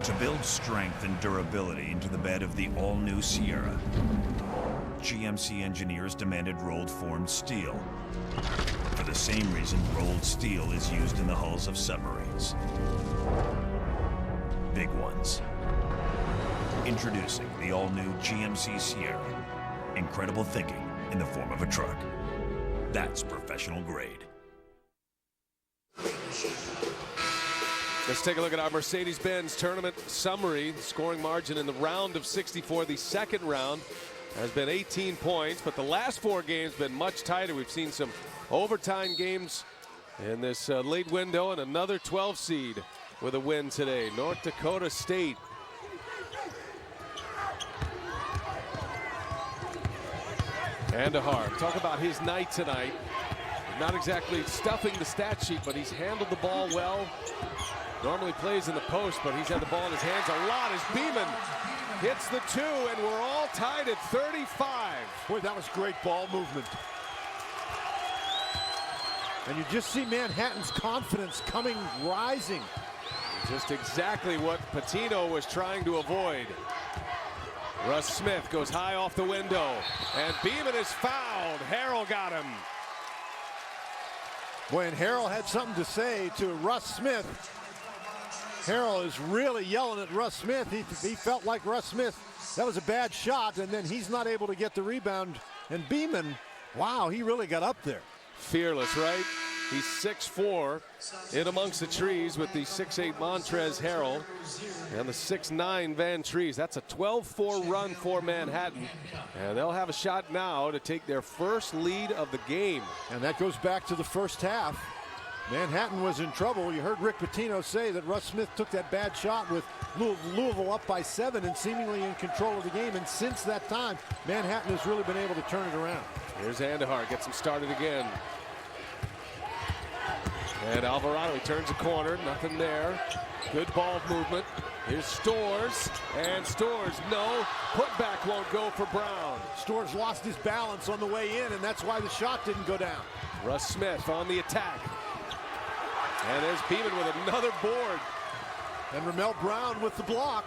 To build strength and durability into the bed of the all-new Sierra, GMC engineers demanded rolled formed steel. For the same reason rolled steel is used in the hulls of submarines. Big ones. Introducing the all-new GMC Sierra. Incredible thinking in the form of a truck. That's professional grade. Let's take a look at our Mercedes-Benz tournament summary. The scoring margin in the round of 64, the second round, has been 18 points, but the last 4 games have been much tighter. We've seen some overtime games in this late window, and another 12 seed with a win today. North Dakota State. Andahar, talk about his night tonight. Not exactly stuffing the stat sheet, but he's handled the ball well. Normally plays in the post, but he's had the ball in his hands a lot as Beeman hits the 2, and we're all tied at 35. Boy, that was great ball movement. And you just see Manhattan's confidence rising. Just exactly what Patino was trying to avoid. Russ Smith goes high off the window, and Beeman is fouled. Harrell got him. Boy, and Harrell had something to say to Russ Smith. Harrell is really yelling at Russ Smith. He felt like Russ Smith, that was a bad shot, and then he's not able to get the rebound. And Beeman, wow, he really got up there. Fearless, right? He's 6'4", in amongst the trees with the 6'8" Montrez Harrell and the 6'9" Van Trees. That's a 12-4 run for Manhattan, and they'll have a shot now to take their first lead of the game. And that goes back to the first half. Manhattan was in trouble. You heard Rick Pitino say that Russ Smith took that bad shot with Louisville up by 7 and seemingly in control of the game. And since that time, Manhattan has really been able to turn it around. Here's Andahar, gets him started again. And Alvarado, he turns a corner, nothing there. Good ball movement. Here's Stores, and Stores, no. Putback won't go for Brown. Stores lost his balance on the way in, and that's why the shot didn't go down. Russ Smith on the attack. And there's Beeman with another board. And Ramel Brown with the block.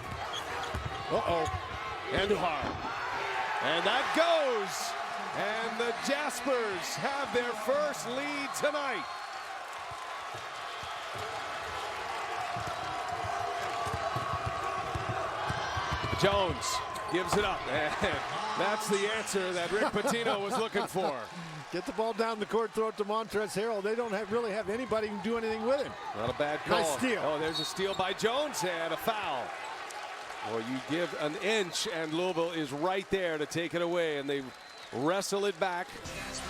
Uh-oh. Andahar. And that goes. And the Jaspers have their first lead tonight. Jones gives it up, and that's the answer that Rick Pitino was looking for. Get the ball down the court, throw it to Montrezl Harrell. They don't really have anybody who can do anything with him. Not a bad call. Nice steal. Oh, there's a steal by Jones and a foul. Well, you give an inch, and Louisville is right there to take it away, and they wrestle it back.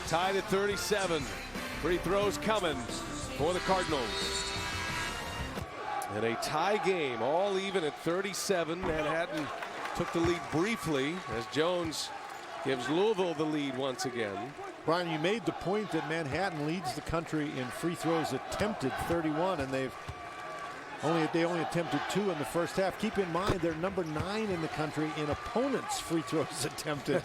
Tied at 37. Free throws coming for the Cardinals. And a tie game, all even at 37. Manhattan took the lead briefly as Jones gives Louisville the lead once again. Brian, you made the point that Manhattan leads the country in free throws attempted, 31, and they only attempted 2 in the first half. Keep in mind they're number 9 in the country in opponents' free throws attempted.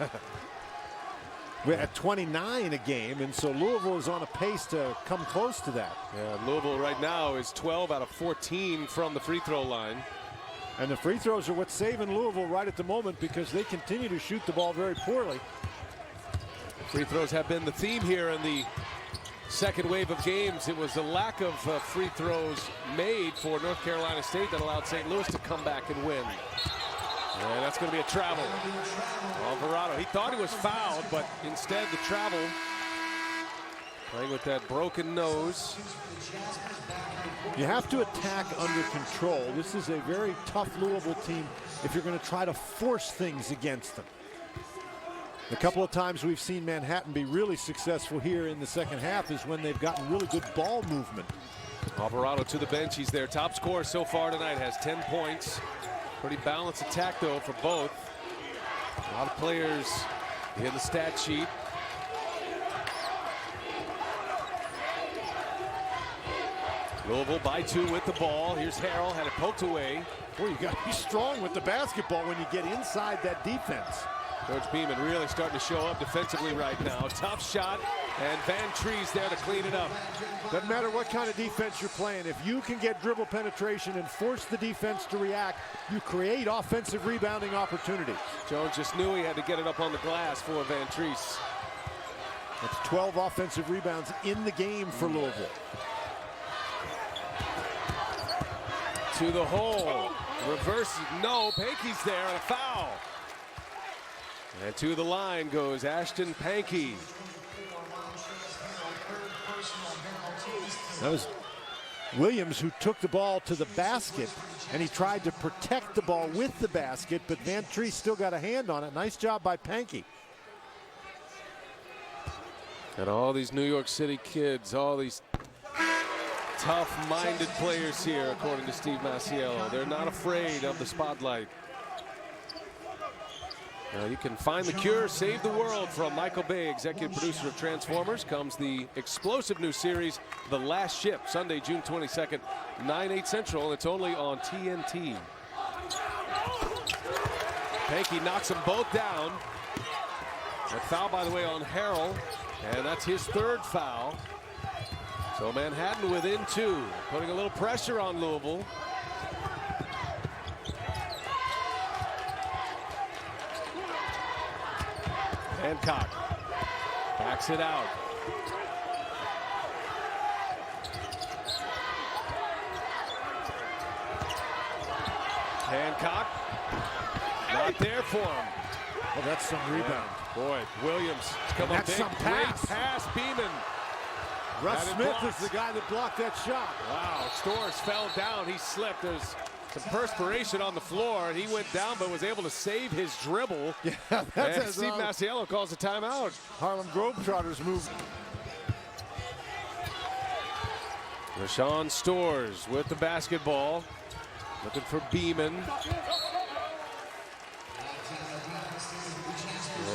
We're at 29 a game, and so Louisville is on a pace to come close to that. Yeah, Louisville right now is 12 out of 14 from the free throw line. And the free throws are what's saving Louisville right at the moment because they continue to shoot the ball very poorly. Free throws have been the theme here in the second wave of games. It was the lack of free throws made for North Carolina State that allowed St. Louis to come back and win. And that's going to be a travel. Alvarado, he thought he was fouled, but instead the travel. Playing with that broken nose. You have to attack under control. This is a very tough Louisville team if you're going to try to force things against them. A couple of times we've seen Manhattan be really successful here in the second half is when they've gotten really good ball movement. Alvarado to the bench. He's their top scorer so far tonight, has 10 points. Pretty balanced attack, though, for both. A lot of players in the stat sheet. Louisville by 2 with the ball. Here's Harrell, had it poked away. Boy, you got to be strong with the basketball when you get inside that defense. Coach Beeman really starting to show up defensively right now. Tough shot, and Van Tree's there to clean it up. Doesn't matter what kind of defense you're playing. If you can get dribble penetration and force the defense to react, you create offensive rebounding opportunities. Jones just knew he had to get it up on the glass for Van Treese. That's 12 offensive rebounds in the game for Louisville. To the hole. Reverse, no. Pankey's there and a foul. And to the line goes Ashton Pankey. That was Williams who took the ball to the basket, and he tried to protect the ball with the basket, but Van Treese still got a hand on it. Nice job by Pankey. And all these New York City kids, all these tough-minded players here, according to Steve Masiello. They're not afraid of the spotlight. Now you can find the cure, save the world. From Michael Bay, executive producer of Transformers, comes the explosive new series, The Last Ship, Sunday, June 22nd, 9/8 Central. It's only on TNT. Pankey knocks them both down. A foul, by the way, on Harrell, and that's his third foul. So Manhattan within 2, putting a little pressure on Louisville. Hancock backs it out. Hancock not there for him. Well, that's some rebound. Boy, Williams come up big. Some pass. Great pass, Beeman. Russ Smith is the guy that blocked that shot. Wow, Storrs fell down. He slipped. There's some perspiration on the floor, and he went down but was able to save his dribble. Yeah, and Steve Masiello calls a timeout. Harlem Globetrotters move. Rashawn Storrs with the basketball, looking for Beeman.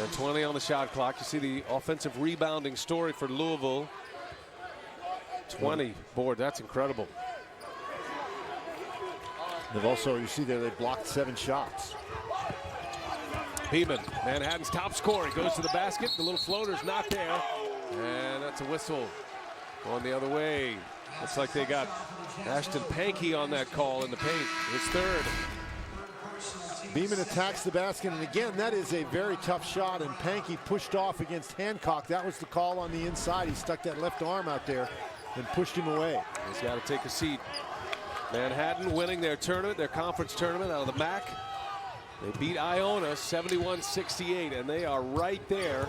And 20 on the shot clock. You see the offensive rebounding story for Louisville. 20, board, that's incredible. They've also, you see there, they blocked 7 shots. Beeman, Manhattan's top scorer. He goes to the basket. The little floater's not there. And that's a whistle going the other way. Looks like they got Ashton Pankey on that call in the paint. His third. Beeman attacks the basket, and again, that is a very tough shot, and Pankey pushed off against Hancock. That was the call on the inside. He stuck that left arm out there and pushed him away. He's got to take a seat. Manhattan winning their tournament, their conference tournament out of the MAC. They beat Iona 71-68, and they are right there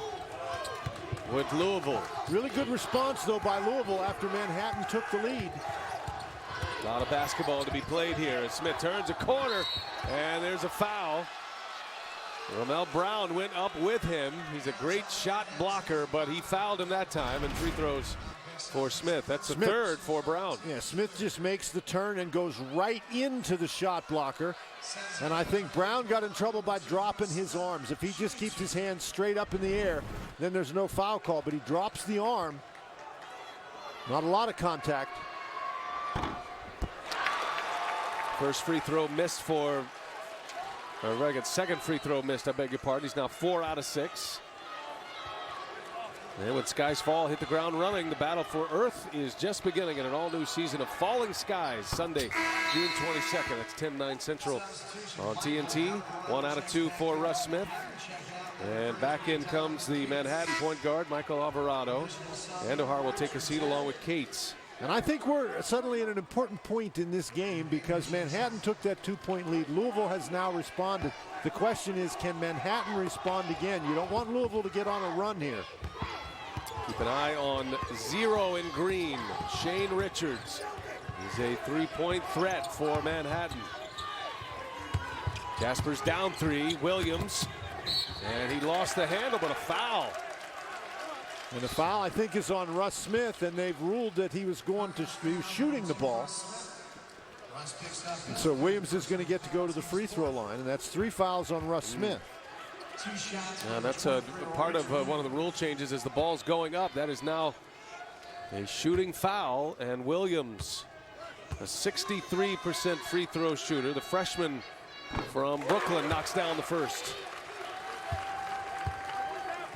with Louisville. Really good response, though, by Louisville after Manhattan took the lead. A lot of basketball to be played here as Smith turns a corner, and there's a foul. Ramel Brown went up with him. He's a great shot blocker, but he fouled him that time, and free throws for Smith. That's the third for Brown. Yeah, Smith just makes the turn and goes right into the shot blocker. And I think Brown got in trouble by dropping his arms. If he just keeps his hands straight up in the air, then there's no foul call, but he drops the arm. Not a lot of contact. First free throw missed for Reagan. Second free throw missed, I beg your pardon. He's now 4 out of 6. And when skies fall, hit the ground running. The battle for Earth is just beginning in an all-new season of Falling Skies. Sunday, June 22nd. That's 10/9 Central on TNT. 1 out of 2 for Russ Smith. And back in comes the Manhattan point guard, Michael Alvarado. Andujar will take a seat along with Cates. And I think we're suddenly at an important point in this game because Manhattan took that 2-point lead. Louisville has now responded. The question is, can Manhattan respond again? You don't want Louisville to get on a run here. Keep an eye on 0 in green. Shane Richards. He's a 3-point threat for Manhattan. Jasper's down 3. Williams. And he lost the handle, but a foul. And the foul, I think, is on Russ Smith, and they've ruled that he was going to be shooting the ball. And so Williams is going to get to go to the free throw line, and that's 3 fouls on Russ Smith. Now that's a part of one of the rule changes is the ball's going up. That is now a shooting foul, and Williams, a 63% free throw shooter. The freshman from Brooklyn knocks down the first.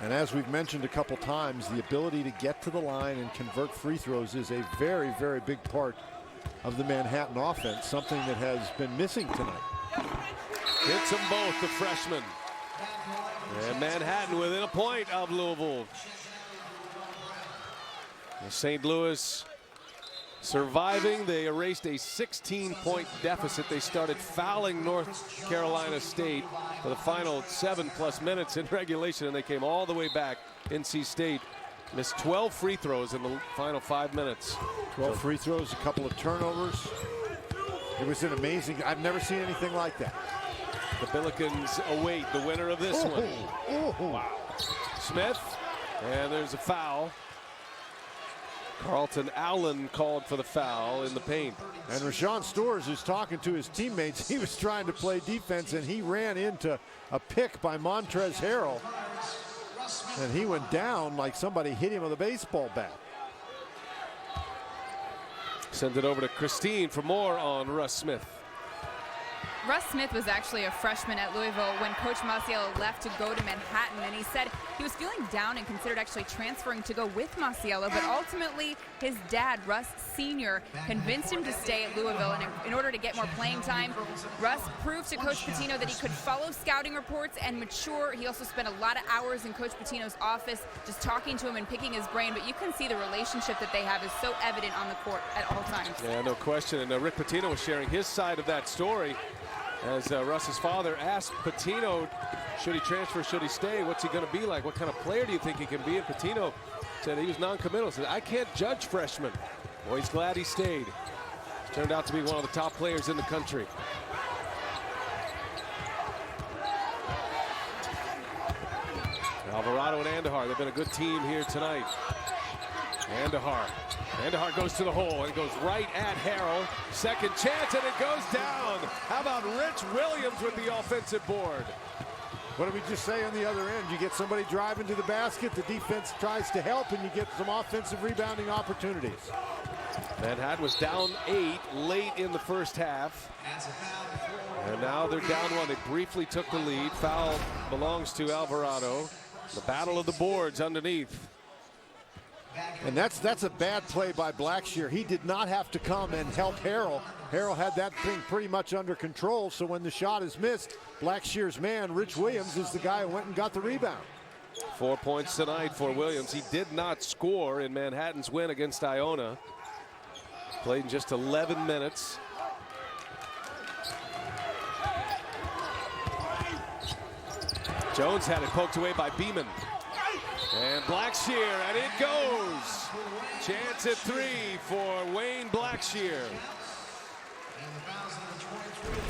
And as we've mentioned a couple times, the ability to get to the line and convert free throws is a very, very big part of the Manhattan offense, something that has been missing tonight. Hits them both, the freshman. And Manhattan within a point of Louisville. St. Louis surviving. They erased a 16-point deficit. They started fouling North Carolina State for the final 7+ minutes in regulation, and they came all the way back. NC State missed 12 free throws in the final 5 minutes. 12 free throws, a couple of turnovers. It was an amazing, I've never seen anything like that. The Billikens await the winner of this one. Wow. Smith, and there's a foul. Carlton Allen called for the foul in the paint. And Rashawn Stores is talking to his teammates. He was trying to play defense, and he ran into a pick by Montrezl Harrell. And he went down like somebody hit him with a baseball bat. Send it over to Christine for more on Russ Smith. Russ Smith was actually a freshman at Louisville when Coach Masiello left to go to Manhattan, and he said he was feeling down and considered actually transferring to go with Masiello, but ultimately his dad, Russ Sr., convinced him to stay at Louisville, and in order to get more playing time, Russ proved to Coach Pitino that he could follow scouting reports and mature. He also spent a lot of hours in Coach Pitino's office just talking to him and picking his brain, but you can see the relationship that they have is so evident on the court at all times. Yeah, no question, and Rick Pitino was sharing his side of that story. As Russ's father asked Pitino, should he transfer, should he stay, what's he going to be like, what kind of player do you think he can be? And Pitino said he was non-committal, said, I can't judge freshmen. Well, he's glad he stayed. Turned out to be one of the top players in the country. Alvarado and Andahar, they've been a good team here tonight. Andahar goes to the hole and goes right at Harrell. Second chance, and it goes down. How about Rich Williams with the offensive board? What did we just say on the other end? You get somebody driving to the basket, the defense tries to help, and you get some offensive rebounding opportunities. Manhattan was down 8 late in the first half. And now they're down 1. They briefly took the lead. Foul belongs to Alvarado. The battle of the boards underneath. And that's a bad play by Blackshear. He did not have to come and help Harrell. Harrell had that thing pretty much under control, so when the shot is missed, Blackshear's man, Rich Williams, is the guy who went and got the rebound. 4 points tonight for Williams. He did not score in Manhattan's win against Iona. Played in just 11 minutes. Jones had it poked away by Beeman. And Blackshear, and it goes. Chance at 3 for Wayne Blackshear.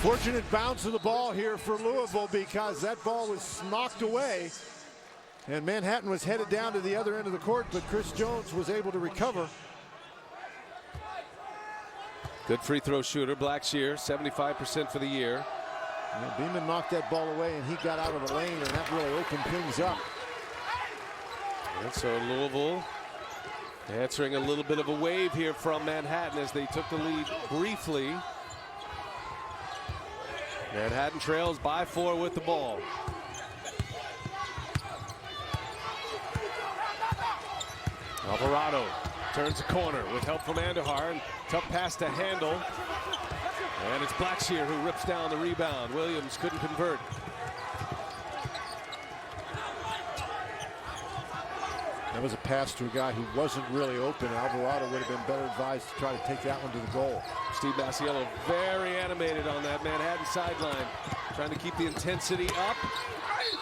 Fortunate bounce of the ball here for Louisville because that ball was knocked away. And Manhattan was headed down to the other end of the court, but Chris Jones was able to recover. Good free throw shooter, Blackshear, 75% for the year. And Beeman knocked that ball away, and he got out of the lane, and that really opened things up. And so Louisville answering a little bit of a wave here from Manhattan as they took the lead briefly. Manhattan trails by 4 with the ball. Alvarado turns the corner with help from Andahar, and tough pass to Handel. And it's Blackshear who rips down the rebound. Williams couldn't convert. That was a pass to a guy who wasn't really open. Alvarado would have been better advised to try to take that one to the goal. Steve Masiello very animated on that Manhattan sideline, trying to keep the intensity up.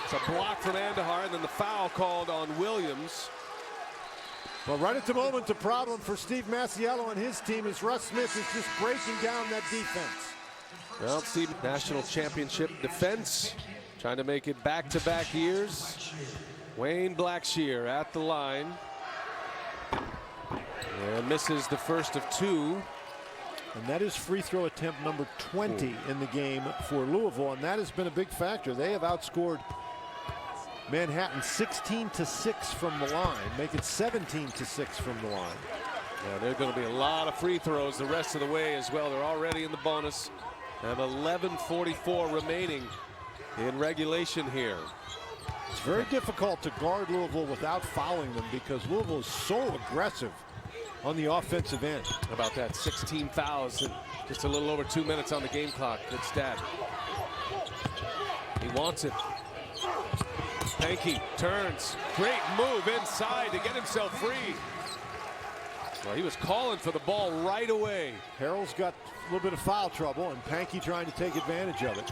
It's a block from Andahar, and then the foul called on Williams. Well, right at the moment, the problem for Steve Masiello and his team is Russ Smith is just breaking down that defense. Well, Steve, national championship defense, trying to make it back-to-back years. Wayne Blackshear at the line. And misses the first of 2. And that is free throw attempt number 20 in the game for Louisville, and that has been a big factor. They have outscored Manhattan 16-6 from the line, make it 17-6 from the line. Yeah, there's going to be a lot of free throws the rest of the way as well. They're already in the bonus. And 11:44 remaining in regulation here. It's very difficult to guard Louisville without fouling them because Louisville is so aggressive on the offensive end. About that, 16 fouls and just a little over 2 minutes on the game clock. Good stat. He wants it. Pankey turns. Great move inside to get himself free. Well, he was calling for the ball right away. Harrell's got a little bit of foul trouble, and Pankey trying to take advantage of it.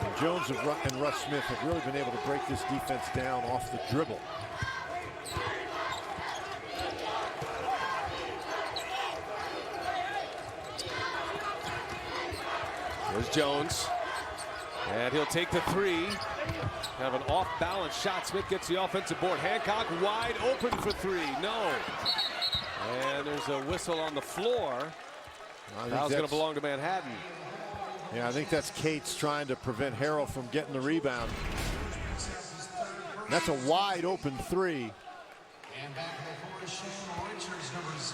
And Jones and Russ Smith have really been able to break this defense down off the dribble. There's Jones. And he'll take the three. Have an off-balance shot. Smith gets the offensive board. Hancock wide open for three. No. And there's a whistle on the floor. Foul's going to belong to Manhattan. Yeah, I think that's Cates trying to prevent Harrell from getting the rebound. That's a wide open three.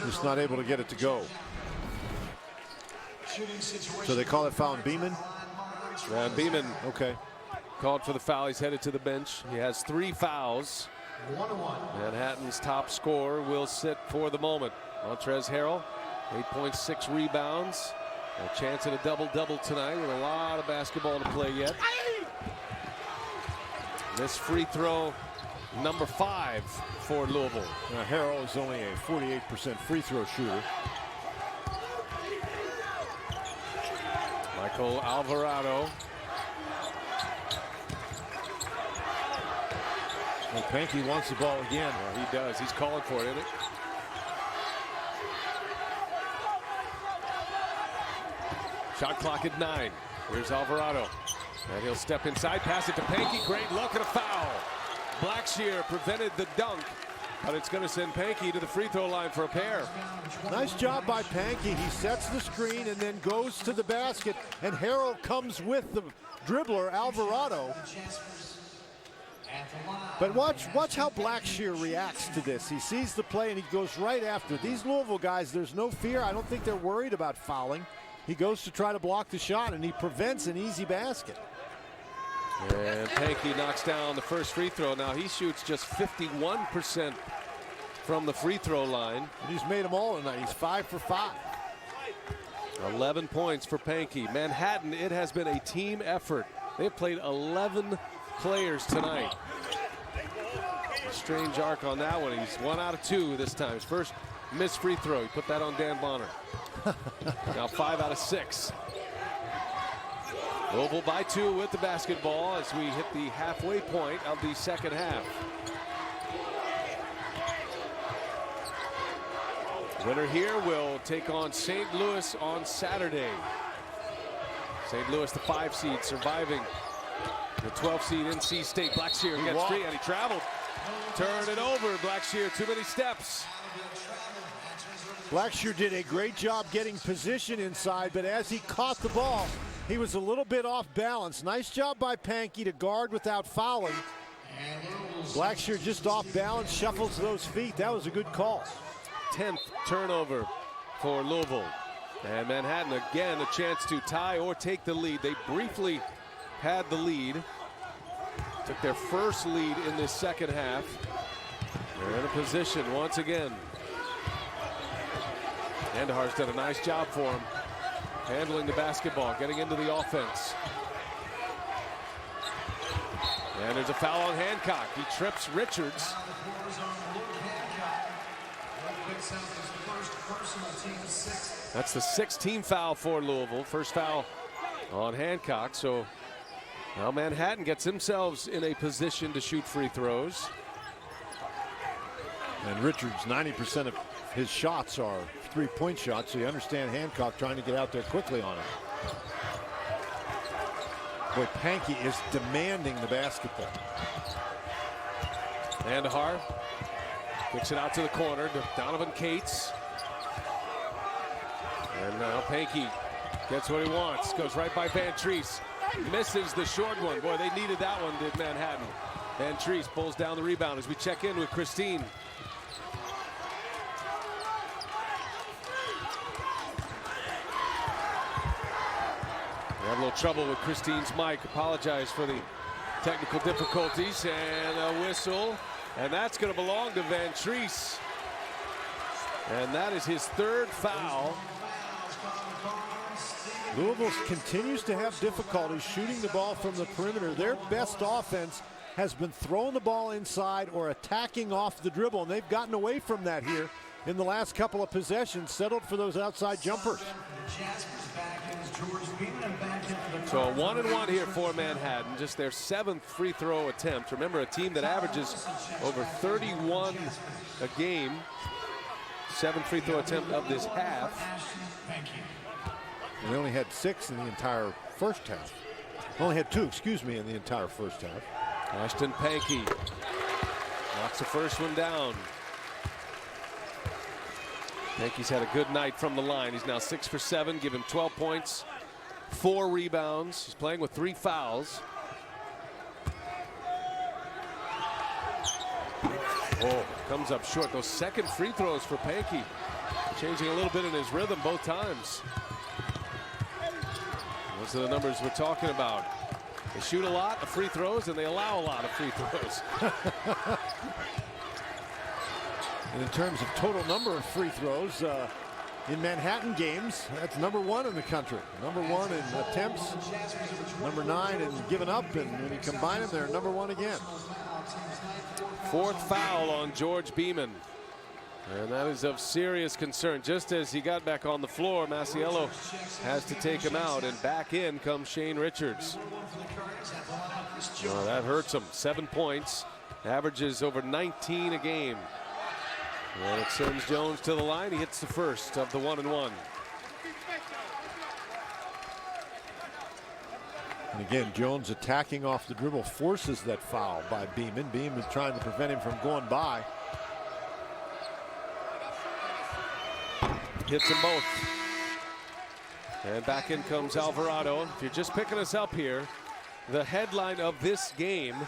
Just not able to get it to go. So they call it foul on Beeman? And Beeman okay. Called for the foul. He's headed to the bench. He has 3 fouls. Manhattan's top scorer will sit for the moment. Montrezl Harrell, 8.6 rebounds. A chance at a double-double tonight with a lot of basketball to play yet. This free throw, number 5 for Louisville. Now Harrell is only a 48% free throw shooter. Michael Alvarado. Well, Pankey wants the ball again. Well, he does. He's calling for it, isn't it? Shot clock at 9. Here's Alvarado. And he'll step inside, pass it to Pankey. Great look at a foul. Blackshear prevented the dunk, but it's going to send Pankey to the free throw line for a pair. Nice job by Pankey. He sets the screen and then goes to the basket, and Harrell comes with the dribbler, Alvarado. But watch how Blackshear reacts to this. He sees the play and he goes right after it. These Louisville guys, there's no fear. I don't think they're worried about fouling. He goes to try to block the shot and he prevents an easy basket. And Pankey knocks down the first free throw. Now he shoots just 51% from the free throw line. And he's made them all tonight. He's 5 for 5. 11 points for Pankey. Manhattan, it has been a team effort. They've played 11 players tonight. A strange arc on that one. He's 1 out of 2 this time. His first missed free throw. He put that on Dan Bonner. Now 5 out of 6. Louisville by 2 with the basketball as we hit the halfway point of the second half. Winner here will take on St. Louis on Saturday. St. Louis, the 5 seed, surviving the 12 seed NC State. Blackshear gets free and he traveled. Turn it over. Blackshear, too many steps. Blackshear did a great job getting position inside, but as he caught the ball, he was a little bit off balance. Nice job by Pankey to guard without fouling. Blackshear just off balance, shuffles those feet. That was a good call. 10th turnover for Louisville. And Manhattan again a chance to tie or take the lead. They briefly had the lead. Took their first lead in this second half. They're in a position once again. Andujar's done a nice job for him. Handling the basketball, getting into the offense. And there's a foul on Hancock. He trips Richards. That's the 6th team foul for Louisville. First foul on Hancock. So now Manhattan gets themselves in a position to shoot free throws. And Richards, 90% of his shots are 3-point shots, so you understand Hancock trying to get out there quickly on it. Boy, Pankey is demanding the basketball. Andujar kicks it out to the corner to Donovan Cates. And now Pankey gets what he wants. Goes right by Van Treese. Misses the short one. Boy, they needed that one, did Manhattan. Van Treese pulls down the rebound as we check in with Christine. Have a little trouble with Christine's mic. Apologize for the technical difficulties. And a whistle. And that's going to belong to Van Treese. And that is his third foul. Louisville continues to have difficulty shooting the ball from the perimeter. Their best offense has been throwing the ball inside or attacking off the dribble, and they've gotten away from that here in the last couple of possessions, settled for those outside jumpers. So a 1-and-1 here for Manhattan, just their 7th free throw attempt. Remember, a team that averages over 31 a game. 7th free throw attempt of this half. They only had 6 in the entire first half. Only had 2, excuse me, in the entire first half. Ashton Pankey knocks the first one down. Pankey's had a good night from the line. He's now 6 for 7, give him 12 points, 4 rebounds. He's playing with 3 fouls. Oh, comes up short. Those second free throws for Pankey, changing a little bit in his rhythm both times. Those are the numbers we're talking about. They shoot a lot of free throws and they allow a lot of free throws. And in terms of total number of free throws in Manhattan games, that's #1 in the country. #1 in attempts, #9 in giving up, and when you combine them, they're #1 again. 4th foul on George Beeman. And that is of serious concern. Just as he got back on the floor, Masiello has to take him out, and back in comes Shane Richards. Well, that hurts him. 7 points, averages over 19 a game. And it sends Jones to the line. He hits the first of the 1-and-1. And again, Jones attacking off the dribble forces that foul by Beeman. Beeman trying to prevent him from going by. Hits them both. And back in comes Alvarado. If you're just picking us up here, the headline of this game,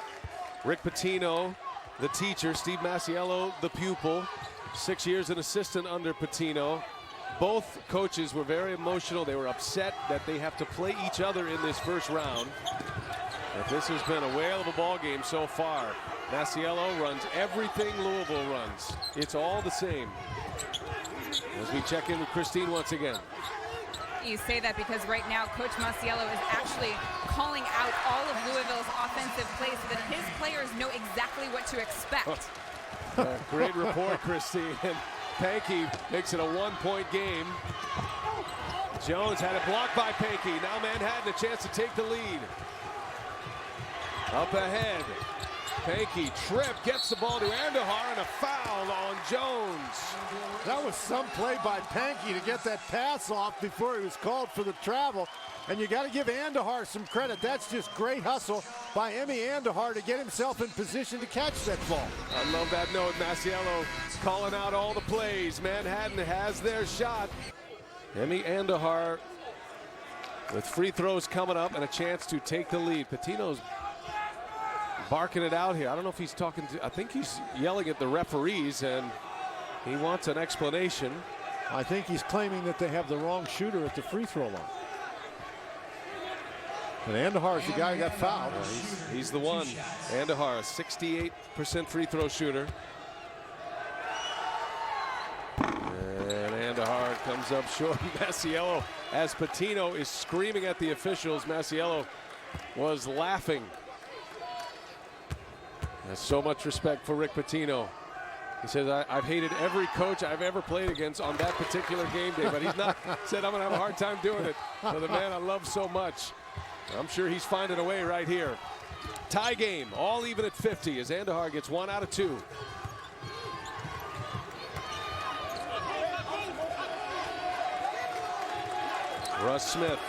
Rick Pitino, the teacher, Steve Masiello, the pupil, 6 years an assistant under Pitino. Both coaches were very emotional. They were upset that they have to play each other in this first round. But this has been a whale of a ball game so far. Masiello runs everything Louisville runs. It's all the same. As we check in with Christine once again. You say that because right now Coach Masiello is actually calling out all of Louisville's offensive plays so that his players know exactly what to expect. Great report, Christine. And Pankey makes it a 1-point game. Jones had it blocked by Pankey. Now Manhattan a chance to take the lead. Up ahead. Pankey trip, gets the ball to Andahar, and a foul on Jones. That was some play by Pankey to get that pass off before he was called for the travel. And you got to give Andahar some credit. That's just great hustle by Emmy Andahar to get himself in position to catch that ball. I love that note. Masiello calling out all the plays. Manhattan has their shot. Emmy Andahar with free throws coming up and a chance to take the lead. Pitino's barking it out here. I don't know if he's talking to, I think he's yelling at the referees and he wants an explanation. I think he's claiming that they have the wrong shooter at the free throw line. But Andahar is the guy who got fouled. He's the one. Andahar, 68% free throw shooter. And Andahar comes up short. Masiello, as Pitino is screaming at the officials, Masiello was laughing. Has so much respect for Rick Pitino. He says, I've hated every coach I've ever played against on that particular game day, but he's not, said I'm gonna have a hard time doing it for the man I love so much. I'm sure he's finding a way right here. Tie game, all even at 50 as Andahar gets 1 out of 2. Russ Smith,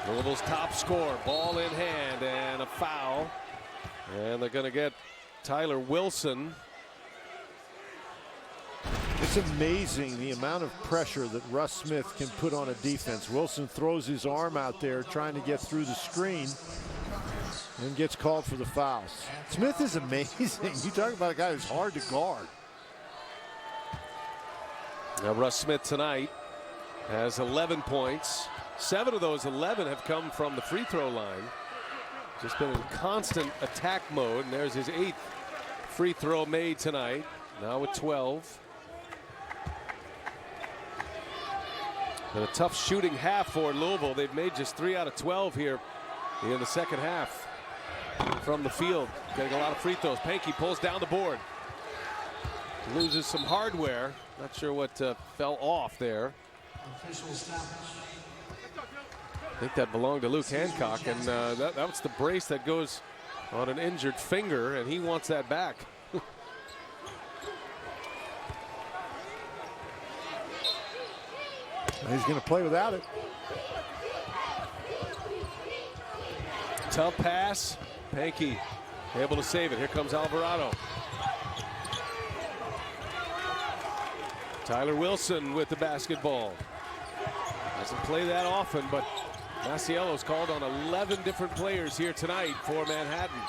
Louisville's top scorer, ball in hand and a foul. And they're going to get Tyler Wilson. It's amazing the amount of pressure that Russ Smith can put on a defense. Wilson throws his arm out there trying to get through the screen and gets called for the fouls. Smith is amazing. You talk about a guy who's hard to guard. Now Russ Smith tonight has 11 points, 7 of those 11 have come from the free throw line. Just been in constant attack mode, and there's his 8th free throw made tonight. Now with 12. And a tough shooting half for Louisville. They've made just 3 out of 12 here in the second half from the field. Getting a lot of free throws. Pankey pulls down the board. Loses some hardware. Not sure what fell off there. I think that belonged to Luke Hancock, and that was the brace that goes on an injured finger, and he wants that back. He's going to play without it. Tough pass. Pankey able to save it. Here comes Alvarado. Tyler Wilson with the basketball. Doesn't play that often, but Masiello's called on 11 different players here tonight for Manhattan.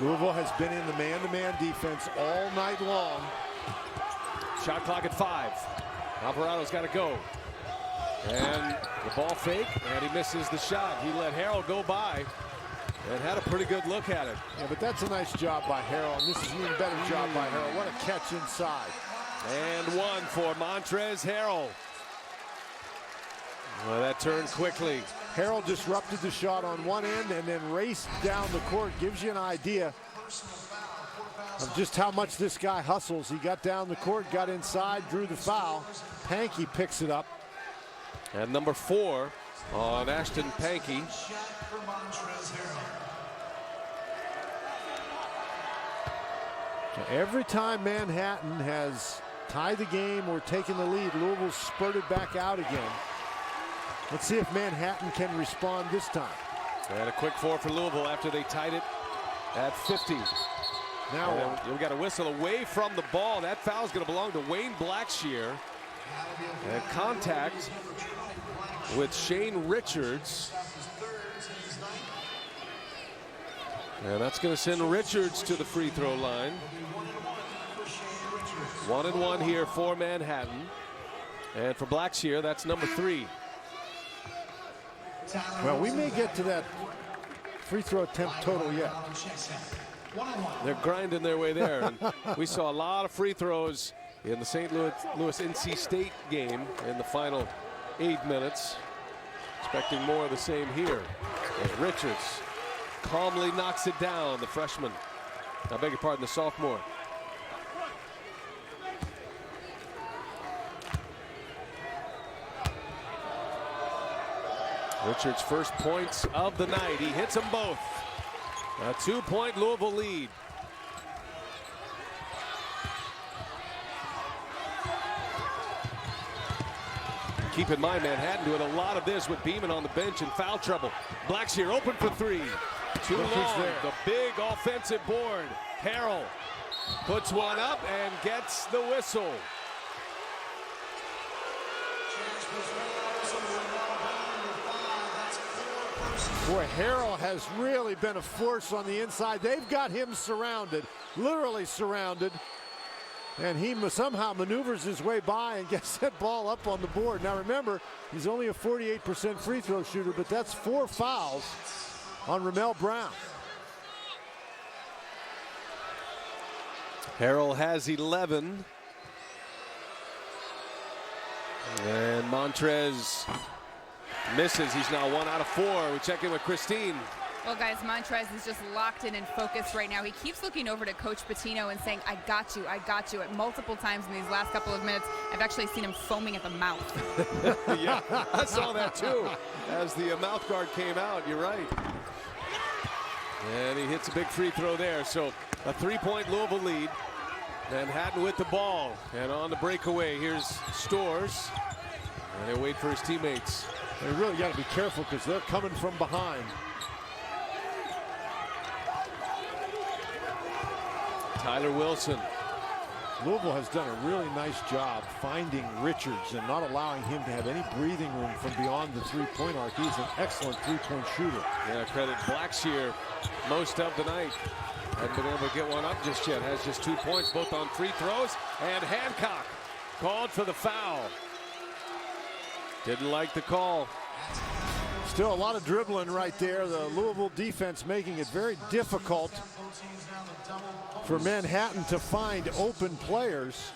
Louisville has been in the man-to-man defense all night long. Shot clock at 5. Alvarado's got to go. And the ball fake, and he misses the shot. He let Harrell go by and had a pretty good look at it. Yeah, but that's a nice job by Harrell, and this is an even better job by Harrell. What a catch inside. And 1 for Montrezl Harrell. Well, that turned quickly. Harrell disrupted the shot on one end and then raced down the court. Gives you an idea of just how much this guy hustles. He got down the court, got inside, drew the foul. Pankey picks it up. And number 4 on Ashton Pankey. Every time Manhattan has tied the game or taken the lead, Louisville's spurted back out again. Let's see if Manhattan can respond this time. And a quick 4 for Louisville after they tied it at 50. Now we got a whistle away from the ball. That foul is going to belong to Wayne Blackshear. And contact with Shane Richards. And that's going to send Richards to the free throw line. 1-1 here for Manhattan. And for Blackshear, that's number 3. Well, we may get to that free throw attempt total yet. They're grinding their way there. And we saw a lot of free throws in the St. Louis NC State game in the final 8 minutes. Expecting more of the same here as Richards calmly knocks it down, the freshman. I beg your pardon, the sophomore. Richards' first points of the night. He hits them both. A 2-point Louisville lead. Keep in mind, Manhattan doing a lot of this with Beeman on the bench in foul trouble. Blackshear open for 3. Too long. The big offensive board. Harrell puts one up and gets the whistle. Boy, Harrell has really been a force on the inside. They've got him surrounded, literally surrounded. And he somehow maneuvers his way by and gets that ball up on the board. Now remember, he's only a 48% free throw shooter, but that's 4 fouls on Ramel Brown. Harrell has 11. And Montrez misses. He's now 1 out of 4. We check in with Christine. Well, guys, Montrez is just locked in and focused right now. He keeps looking over to Coach Pitino and saying, I got you, at multiple times in these last couple of minutes. I've actually seen him foaming at the mouth. Yeah, I saw that too as the mouth guard came out. You're right. And he hits a big free throw there. So a 3-point Louisville lead. Manhattan with the ball. And on the breakaway, here's Stores. And they wait for his teammates. They really got to be careful because they're coming from behind. Tyler Wilson. Louisville has done a really nice job finding Richards and not allowing him to have any breathing room from beyond the three-point arc. He's an excellent three-point shooter. Yeah, credit Blackshear most of the night. Hasn't been able to get one up just yet. Has just 2 points, both on free throws. And Hancock called for the foul. Didn't like the call. Still a lot of dribbling right there. The Louisville defense making it very difficult for Manhattan to find open players.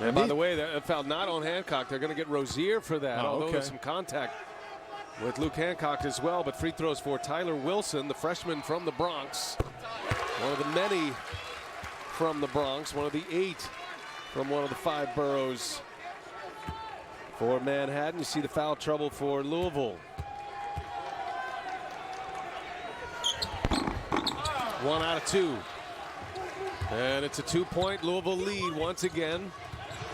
And by the way, that foul not on Hancock. They're going to get Rozier for that, although there's some contact with Luke Hancock as well. But free throws for Tyler Wilson, the freshman from the Bronx. One of the many from the Bronx, one of the 8 from one of the 5 boroughs for Manhattan. You see the foul trouble for Louisville. 1 out of 2. And it's a 2-point Louisville lead once again.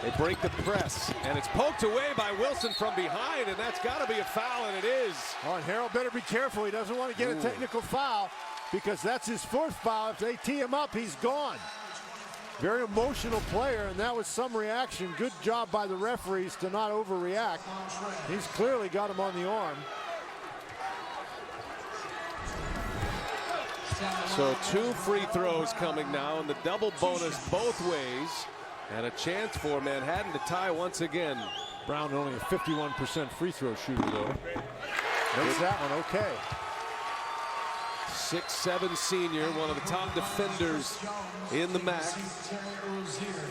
They break the press, and it's poked away by Wilson from behind, and that's got to be a foul, and it is. Oh, and Harold better be careful. He doesn't want to get a technical foul because that's his 4th foul. If they tee him up, he's gone. Very emotional player, and that was some reaction. Good job by the referees to not overreact. He's clearly got him on the arm. So 2 free throws coming now, and the double bonus both ways. And a chance for Manhattan to tie once again. Brown only a 51% free throw shooter, though. Makes that one okay. 6'7" senior, one of the top defenders in the MAC.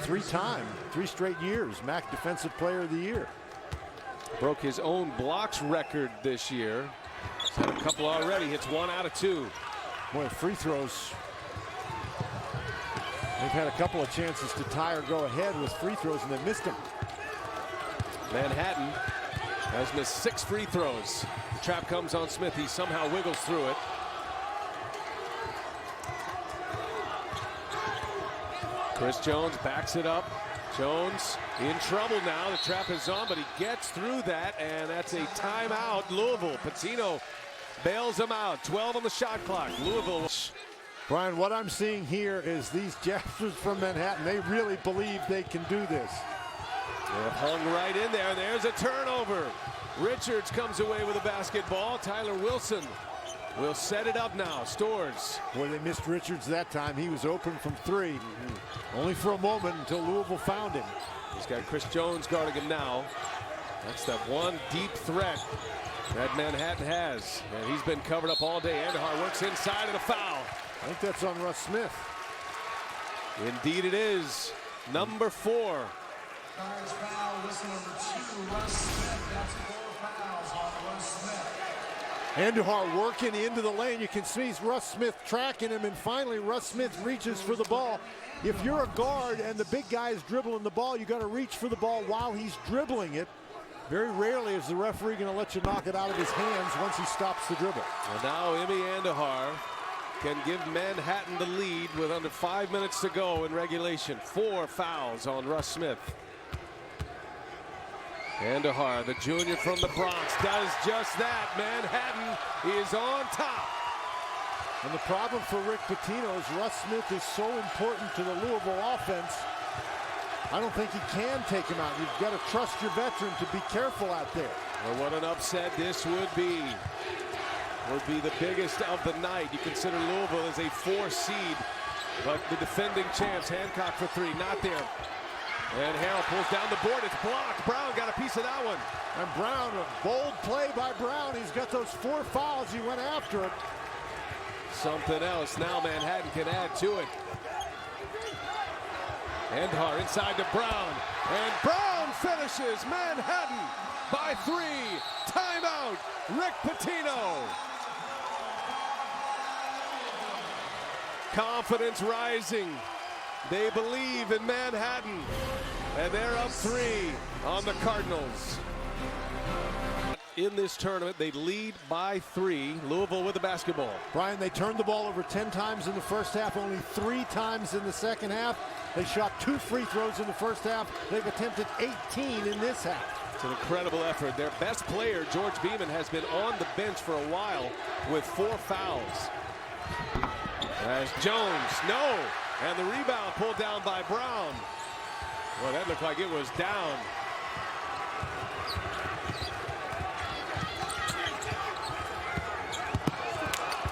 3 straight years, MAC Defensive Player of the Year. Broke his own blocks record this year. He's had a couple already, hits 1 out of 2. Boy, free throws. They've had a couple of chances to tie or go ahead with free throws, and they missed them. Manhattan has missed 6 free throws. The trap comes on Smith. He somehow wiggles through it. Chris Jones backs it up. Jones in trouble now. The trap is on, but he gets through that, and that's a timeout. Louisville. Patino bails him out. 12 on the shot clock. Louisville. Brian, what I'm seeing here is these Jaspers from Manhattan, they really believe they can do this. They're hung right in there. There's a turnover. Richards comes away with a basketball. Tyler Wilson will set it up now. Stores. Boy, they missed Richards that time. He was open from 3. Only for a moment until Louisville found him. He's got Chris Jones guarding him now. That's that one deep threat that Manhattan has. And he's been covered up all day. Andahar works inside of the foul. I think that's on Russ Smith. Indeed it is. Number 4. Andahar working into the lane. You can see Russ Smith tracking him, and finally Russ Smith reaches for the ball. If you're a guard and the big guy is dribbling the ball, you got to reach for the ball while he's dribbling it. Very rarely is the referee going to let you knock it out of his hands once he stops the dribble. And now Emi Andahar can give Manhattan the lead with under 5 minutes to go in regulation. 4 fouls on Russ Smith. Andahar, the junior from the Bronx, does just that. Manhattan is on top. And the problem for Rick Pitino is Russ Smith is so important to the Louisville offense. I don't think he can take him out. You've got to trust your veteran to be careful out there. Well, what an upset this would be. Would be the biggest of the night. You consider Louisville as a 4 seed, but the defending champs, Hancock for 3, not there. And Harold pulls down the board. It's blocked. Brown got a piece of that one. And Brown, a bold play by Brown. He's got those 4 fouls. He went after it. Something else. Now Manhattan can add to it. Andahar inside to Brown. And Brown finishes. Manhattan by 3. Timeout. Rick Pitino. Confidence rising. They believe in Manhattan. And they're up 3 on the Cardinals. In this tournament, they lead by 3. Louisville with the basketball. Brian, they turned the ball over 10 times in the first half, only 3 times in the second half. They shot 2 free throws in the first half. They've attempted 18 in this half. It's an incredible effort. Their best player, George Beeman, has been on the bench for a while with 4 fouls. As Jones, no. And the rebound pulled down by Brown. Well, that looked like it was down.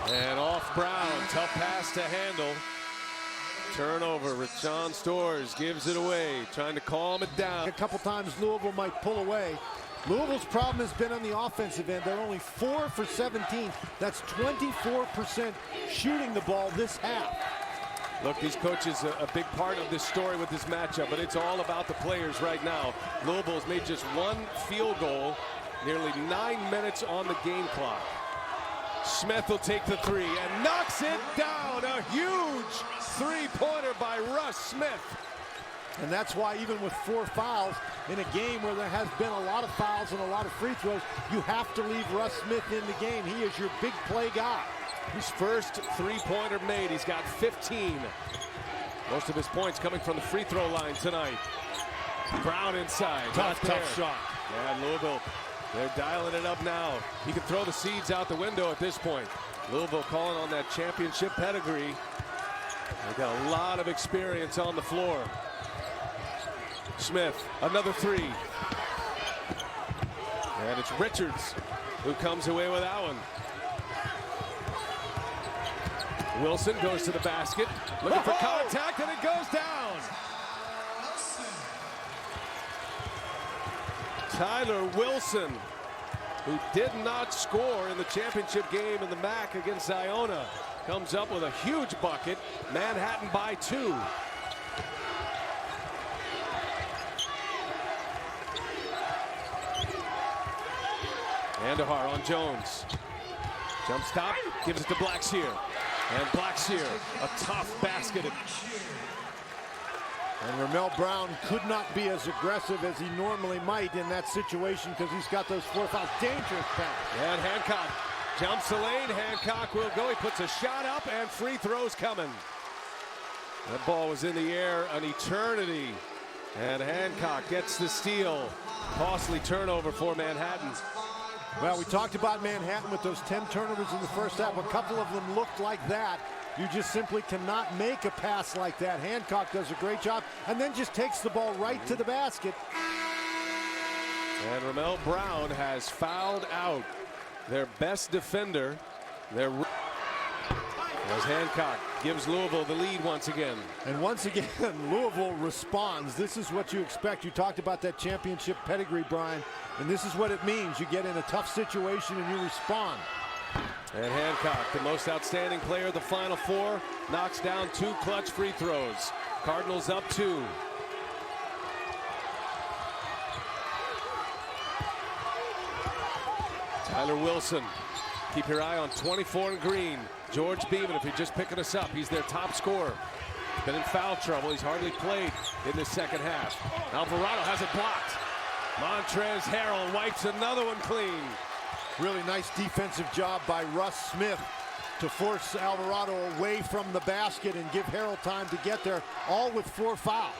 And off Brown. Tough pass to handle. Turnover. Rashawn Stores gives it away, trying to calm it down. A couple times Louisville might pull away. Louisville's problem has been on the offensive end. They're only 4 for 17. That's 24% shooting the ball this half. Look, these coaches a big part of this story with this matchup, but it's all about the players right now. Louisville's made just one field goal, nearly 9 minutes on the game clock. Smith will take the three and knocks it down. A huge three-pointer by Russ Smith. And that's why even with 4 fouls in a game where there has been a lot of fouls and a lot of free throws, you have to leave Russ Smith in the game. He is your big play guy. His first three-pointer made. He's got 15. Most of his points coming from the free throw line tonight. Brown inside. Tough shot. Yeah, Louisville, they're dialing it up now. He can throw the seeds out the window at this point. Louisville calling on that championship pedigree. They've got a lot of experience on the floor. Smith, another three. And it's Richards who comes away with that one. Wilson goes to the basket, looking for contact, and it goes down. Tyler Wilson, who did not score in the championship game in the MAC against Iona, comes up with a huge bucket. Manhattan by 2. Andahar on Jones. Jump stop, gives it to Blackshear. And Blackshear, a tough basket. And Ramel Brown could not be as aggressive as he normally might in that situation because he's got those 4 fouls. Dangerous pass. And Hancock jumps the lane. Hancock will go. He puts a shot up and free throws coming. That ball was in the air an eternity. And Hancock gets the steal. Costly turnover for Manhattan. Well, we talked about Manhattan with those 10 turnovers in the first half. A couple of them looked like that. You just simply cannot make a pass like that. Hancock does a great job and then just takes the ball right to the basket. And Ramel Brown has fouled out their best defender. As Hancock gives Louisville the lead once again. And once again, Louisville responds. This is what you expect. You talked about that championship pedigree, Brian, and this is what it means. You get in a tough situation and you respond. And Hancock, the most outstanding player of the Final Four, knocks down 2 clutch free throws. Cardinals up 2. Tyler Wilson. Keep your eye on 24 and green. George Beeman, if you're just picking us up, he's their top scorer. Been in foul trouble. He's hardly played in the second half. Alvarado has it blocked. Montrezl Harrell wipes another one clean. Really nice defensive job by Russ Smith to force Alvarado away from the basket and give Harrell time to get there, all with 4 fouls.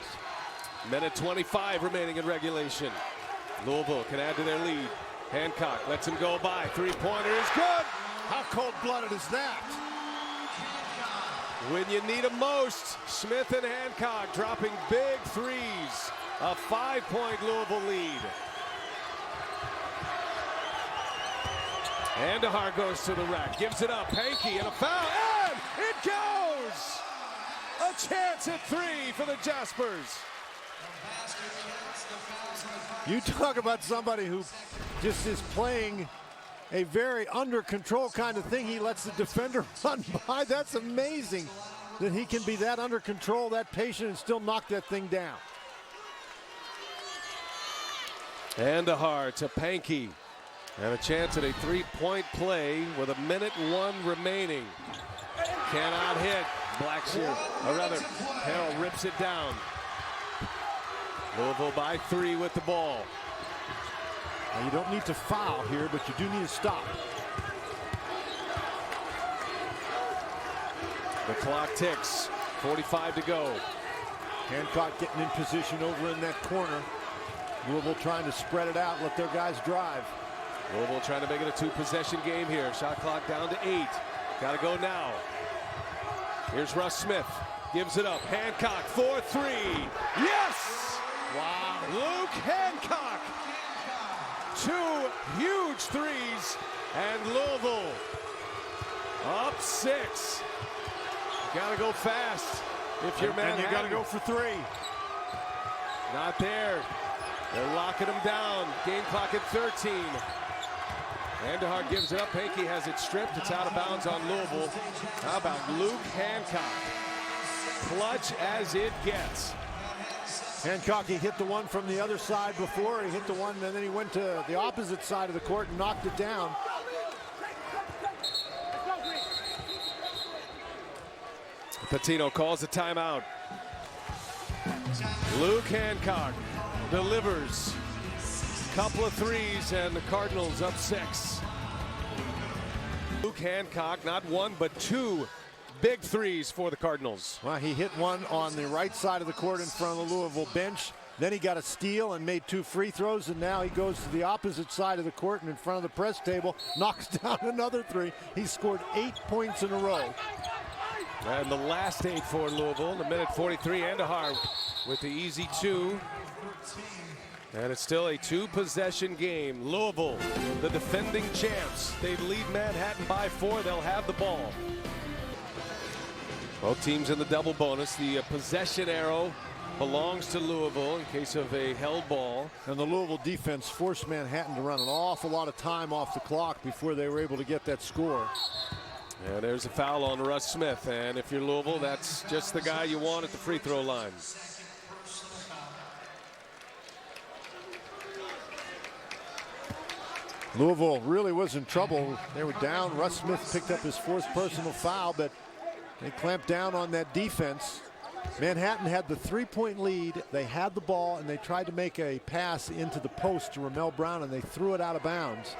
Minute 25 remaining in regulation. Louisville can add to their lead. Hancock lets him go by. Three-pointer is good. How cold-blooded is that? When you need them most, Smith and Hancock dropping big threes. A 5-point Louisville lead. Andahar goes to the rack, gives it up. Hanky and a foul, and it goes! A chance at 3 for the Jaspers. You talk about somebody who just is playing a very under control kind of thing. He lets the defender run by. That's amazing that he can be that under control, that patient, and still knock that thing down. Andahar to Pankey. And a chance at a 3-point play with 1:01 remaining. Cannot hit. Blackshear, or rather, Harrell rips it down. Louisville by 3 with the ball. Now, you don't need to foul here, but you do need to stop. The clock ticks. 45 to go. Hancock getting in position over in that corner. Louisville trying to spread it out, let their guys drive. Louisville trying to make it a 2-possession game here. Shot clock down to 8. Got to go now. Here's Russ Smith. Gives it up. Hancock for 3. Yes! Wow. Luke Hancock. 2 huge threes. And Louisville up 6. Got to go fast. if you're Manhattan. And you got to go for 3. Not there. They're locking him down. Game clock at 13. Andahar gives it up. Hanke has it stripped. It's out of bounds on Louisville. How about Luke Hancock? Clutch as it gets. Hancock, he hit the one from the other side before. He hit the one, and then he went to the opposite side of the court and knocked it down. Patino calls a timeout. Luke Hancock delivers. Couple of threes, and the Cardinals up 6. Luke Hancock, not 1 but 2 big threes for the Cardinals. Well, he hit one on the right side of the court in front of the Louisville bench. Then he got a steal and made 2 free throws, and now he goes to the opposite side of the court and in front of the press table, knocks down another 3. He scored 8 points in a row. And the last 8 for Louisville in the minute 43. Andahar with the easy 2. And it's still a 2-possession game. Louisville, the defending champs. They lead Manhattan by 4. They'll have the ball. Both teams in the double bonus. The possession arrow belongs to Louisville in case of a held ball. And the Louisville defense forced Manhattan to run an awful lot of time off the clock before they were able to get that score. And there's a foul on Russ Smith. And if you're Louisville, that's just the guy you want at the free throw line. Louisville really was in trouble. They were down. Russ Smith picked up his 4th personal foul, but they clamped down on that defense. Manhattan had the 3-point lead. They had the ball, and they tried to make a pass into the post to Ramel Brown, and they threw it out of bounds.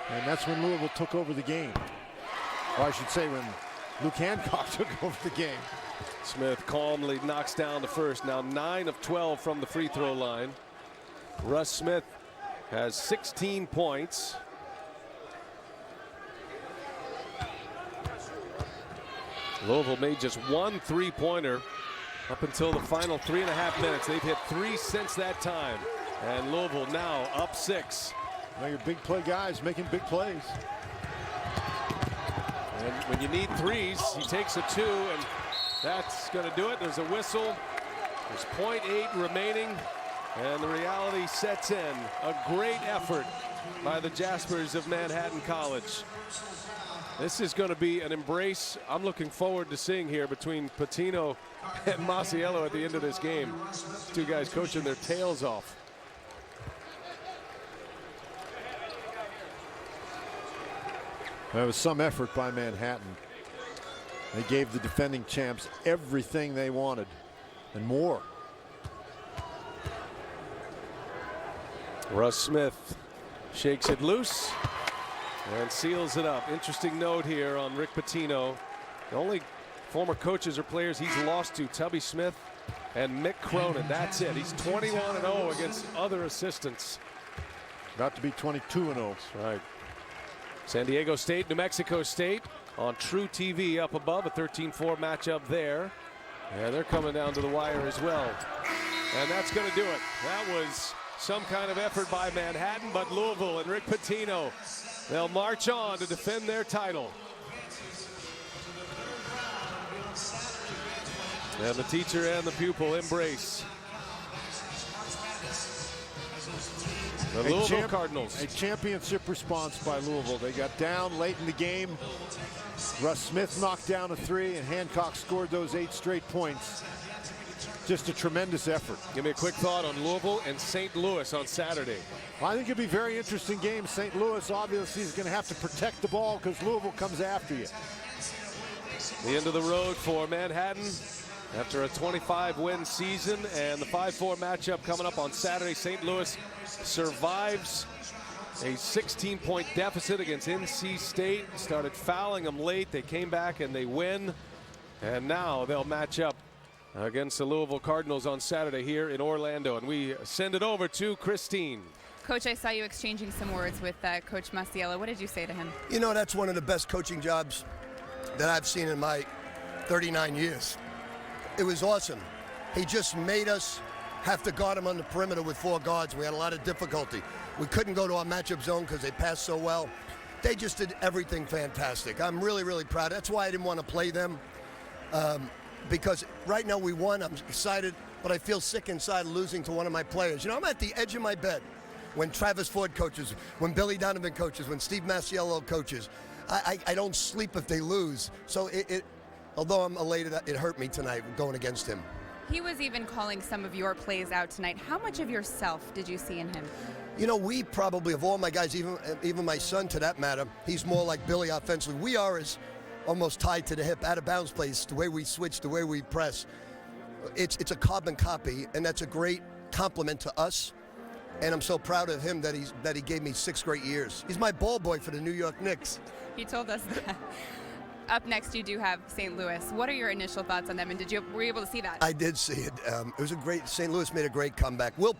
And that's when Louisville took over the game. Or I should say when Luke Hancock took over the game. Smith calmly knocks down the first. Now 9 of 12 from the free throw line. Russ Smith has 16 points. Louisville made just 1 3-pointer up until the final 3.5 minutes. They've hit 3 since that time. And Louisville now up 6. Well, your big play guys making big plays. And when you need threes, he takes a 2, and that's going to do it. There's a whistle. There's 0.8 remaining, and the reality sets in. A great effort by the Jaspers of Manhattan College. This is going to be an embrace I'm looking forward to seeing here between Patino and Masiello at the end of this game. 2 guys coaching their tails off. There was some effort by Manhattan. They gave the defending champs everything they wanted and more. Russ Smith shakes it loose and seals it up. Interesting note here on Rick Pitino. The only former coaches or players he's lost to, Tubby Smith and Mick Cronin. That's it. He's 21-0 against other assistants. About to be 22-0. That's right. San Diego State, New Mexico State on True TV up above. A 13-4 matchup there. And they're coming down to the wire as well. And that's going to do it. That was some kind of effort by Manhattan, but Louisville and Rick Pitino, they'll march on to defend their title. And the teacher and the pupil embrace. The Louisville Cardinals. A championship response by Louisville. They got down late in the game. Russ Smith knocked down a 3, and Hancock scored those 8 straight points. Just a tremendous effort. Give me a quick thought on Louisville and St. Louis on Saturday. I think it'll be a very interesting game. St. Louis obviously is going to have to protect the ball because Louisville comes after you. The end of the road for Manhattan after a 25-win season, and the 5-4 matchup coming up on Saturday. St. Louis survives a 16-point deficit against NC State. Started fouling them late. They came back and they win. And now they'll match up against the Louisville Cardinals on Saturday here in Orlando. And we send it over to Christine. Coach, I saw you exchanging some words with Coach Masiello. What did you say to him? You know, that's one of the best coaching jobs that I've seen in my 39 years. It was awesome. He just made us have to guard him on the perimeter with 4 guards. We had a lot of difficulty. We couldn't go to our matchup zone because they passed so well. They just did everything fantastic. I'm really, really proud. That's why I didn't want to play them. because right now we won. I'm excited, but I feel sick inside losing to one of my players. You know, I'm at the edge of my bed when Travis Ford coaches, when Billy Donovan coaches, when Steve Masiello coaches. I don't sleep if they lose. So although I'm elated, it hurt me tonight going against him. He was even calling some of your plays out tonight. How much of yourself did you see in him? You know, we probably, of all my guys, even my son to that matter, he's more like Billy offensively. We are as almost tied to the hip, out of bounds plays, the way we switch, the way we press. It's a carbon copy, and that's a great compliment to us. And I'm so proud of him that he gave me 6 great years. He's my ball boy for the New York Knicks. He told us that. Up next, you do have St. Louis. What are your initial thoughts on them, and were you able to see that? I did see it. It was a great. St. Louis made a great comeback. Will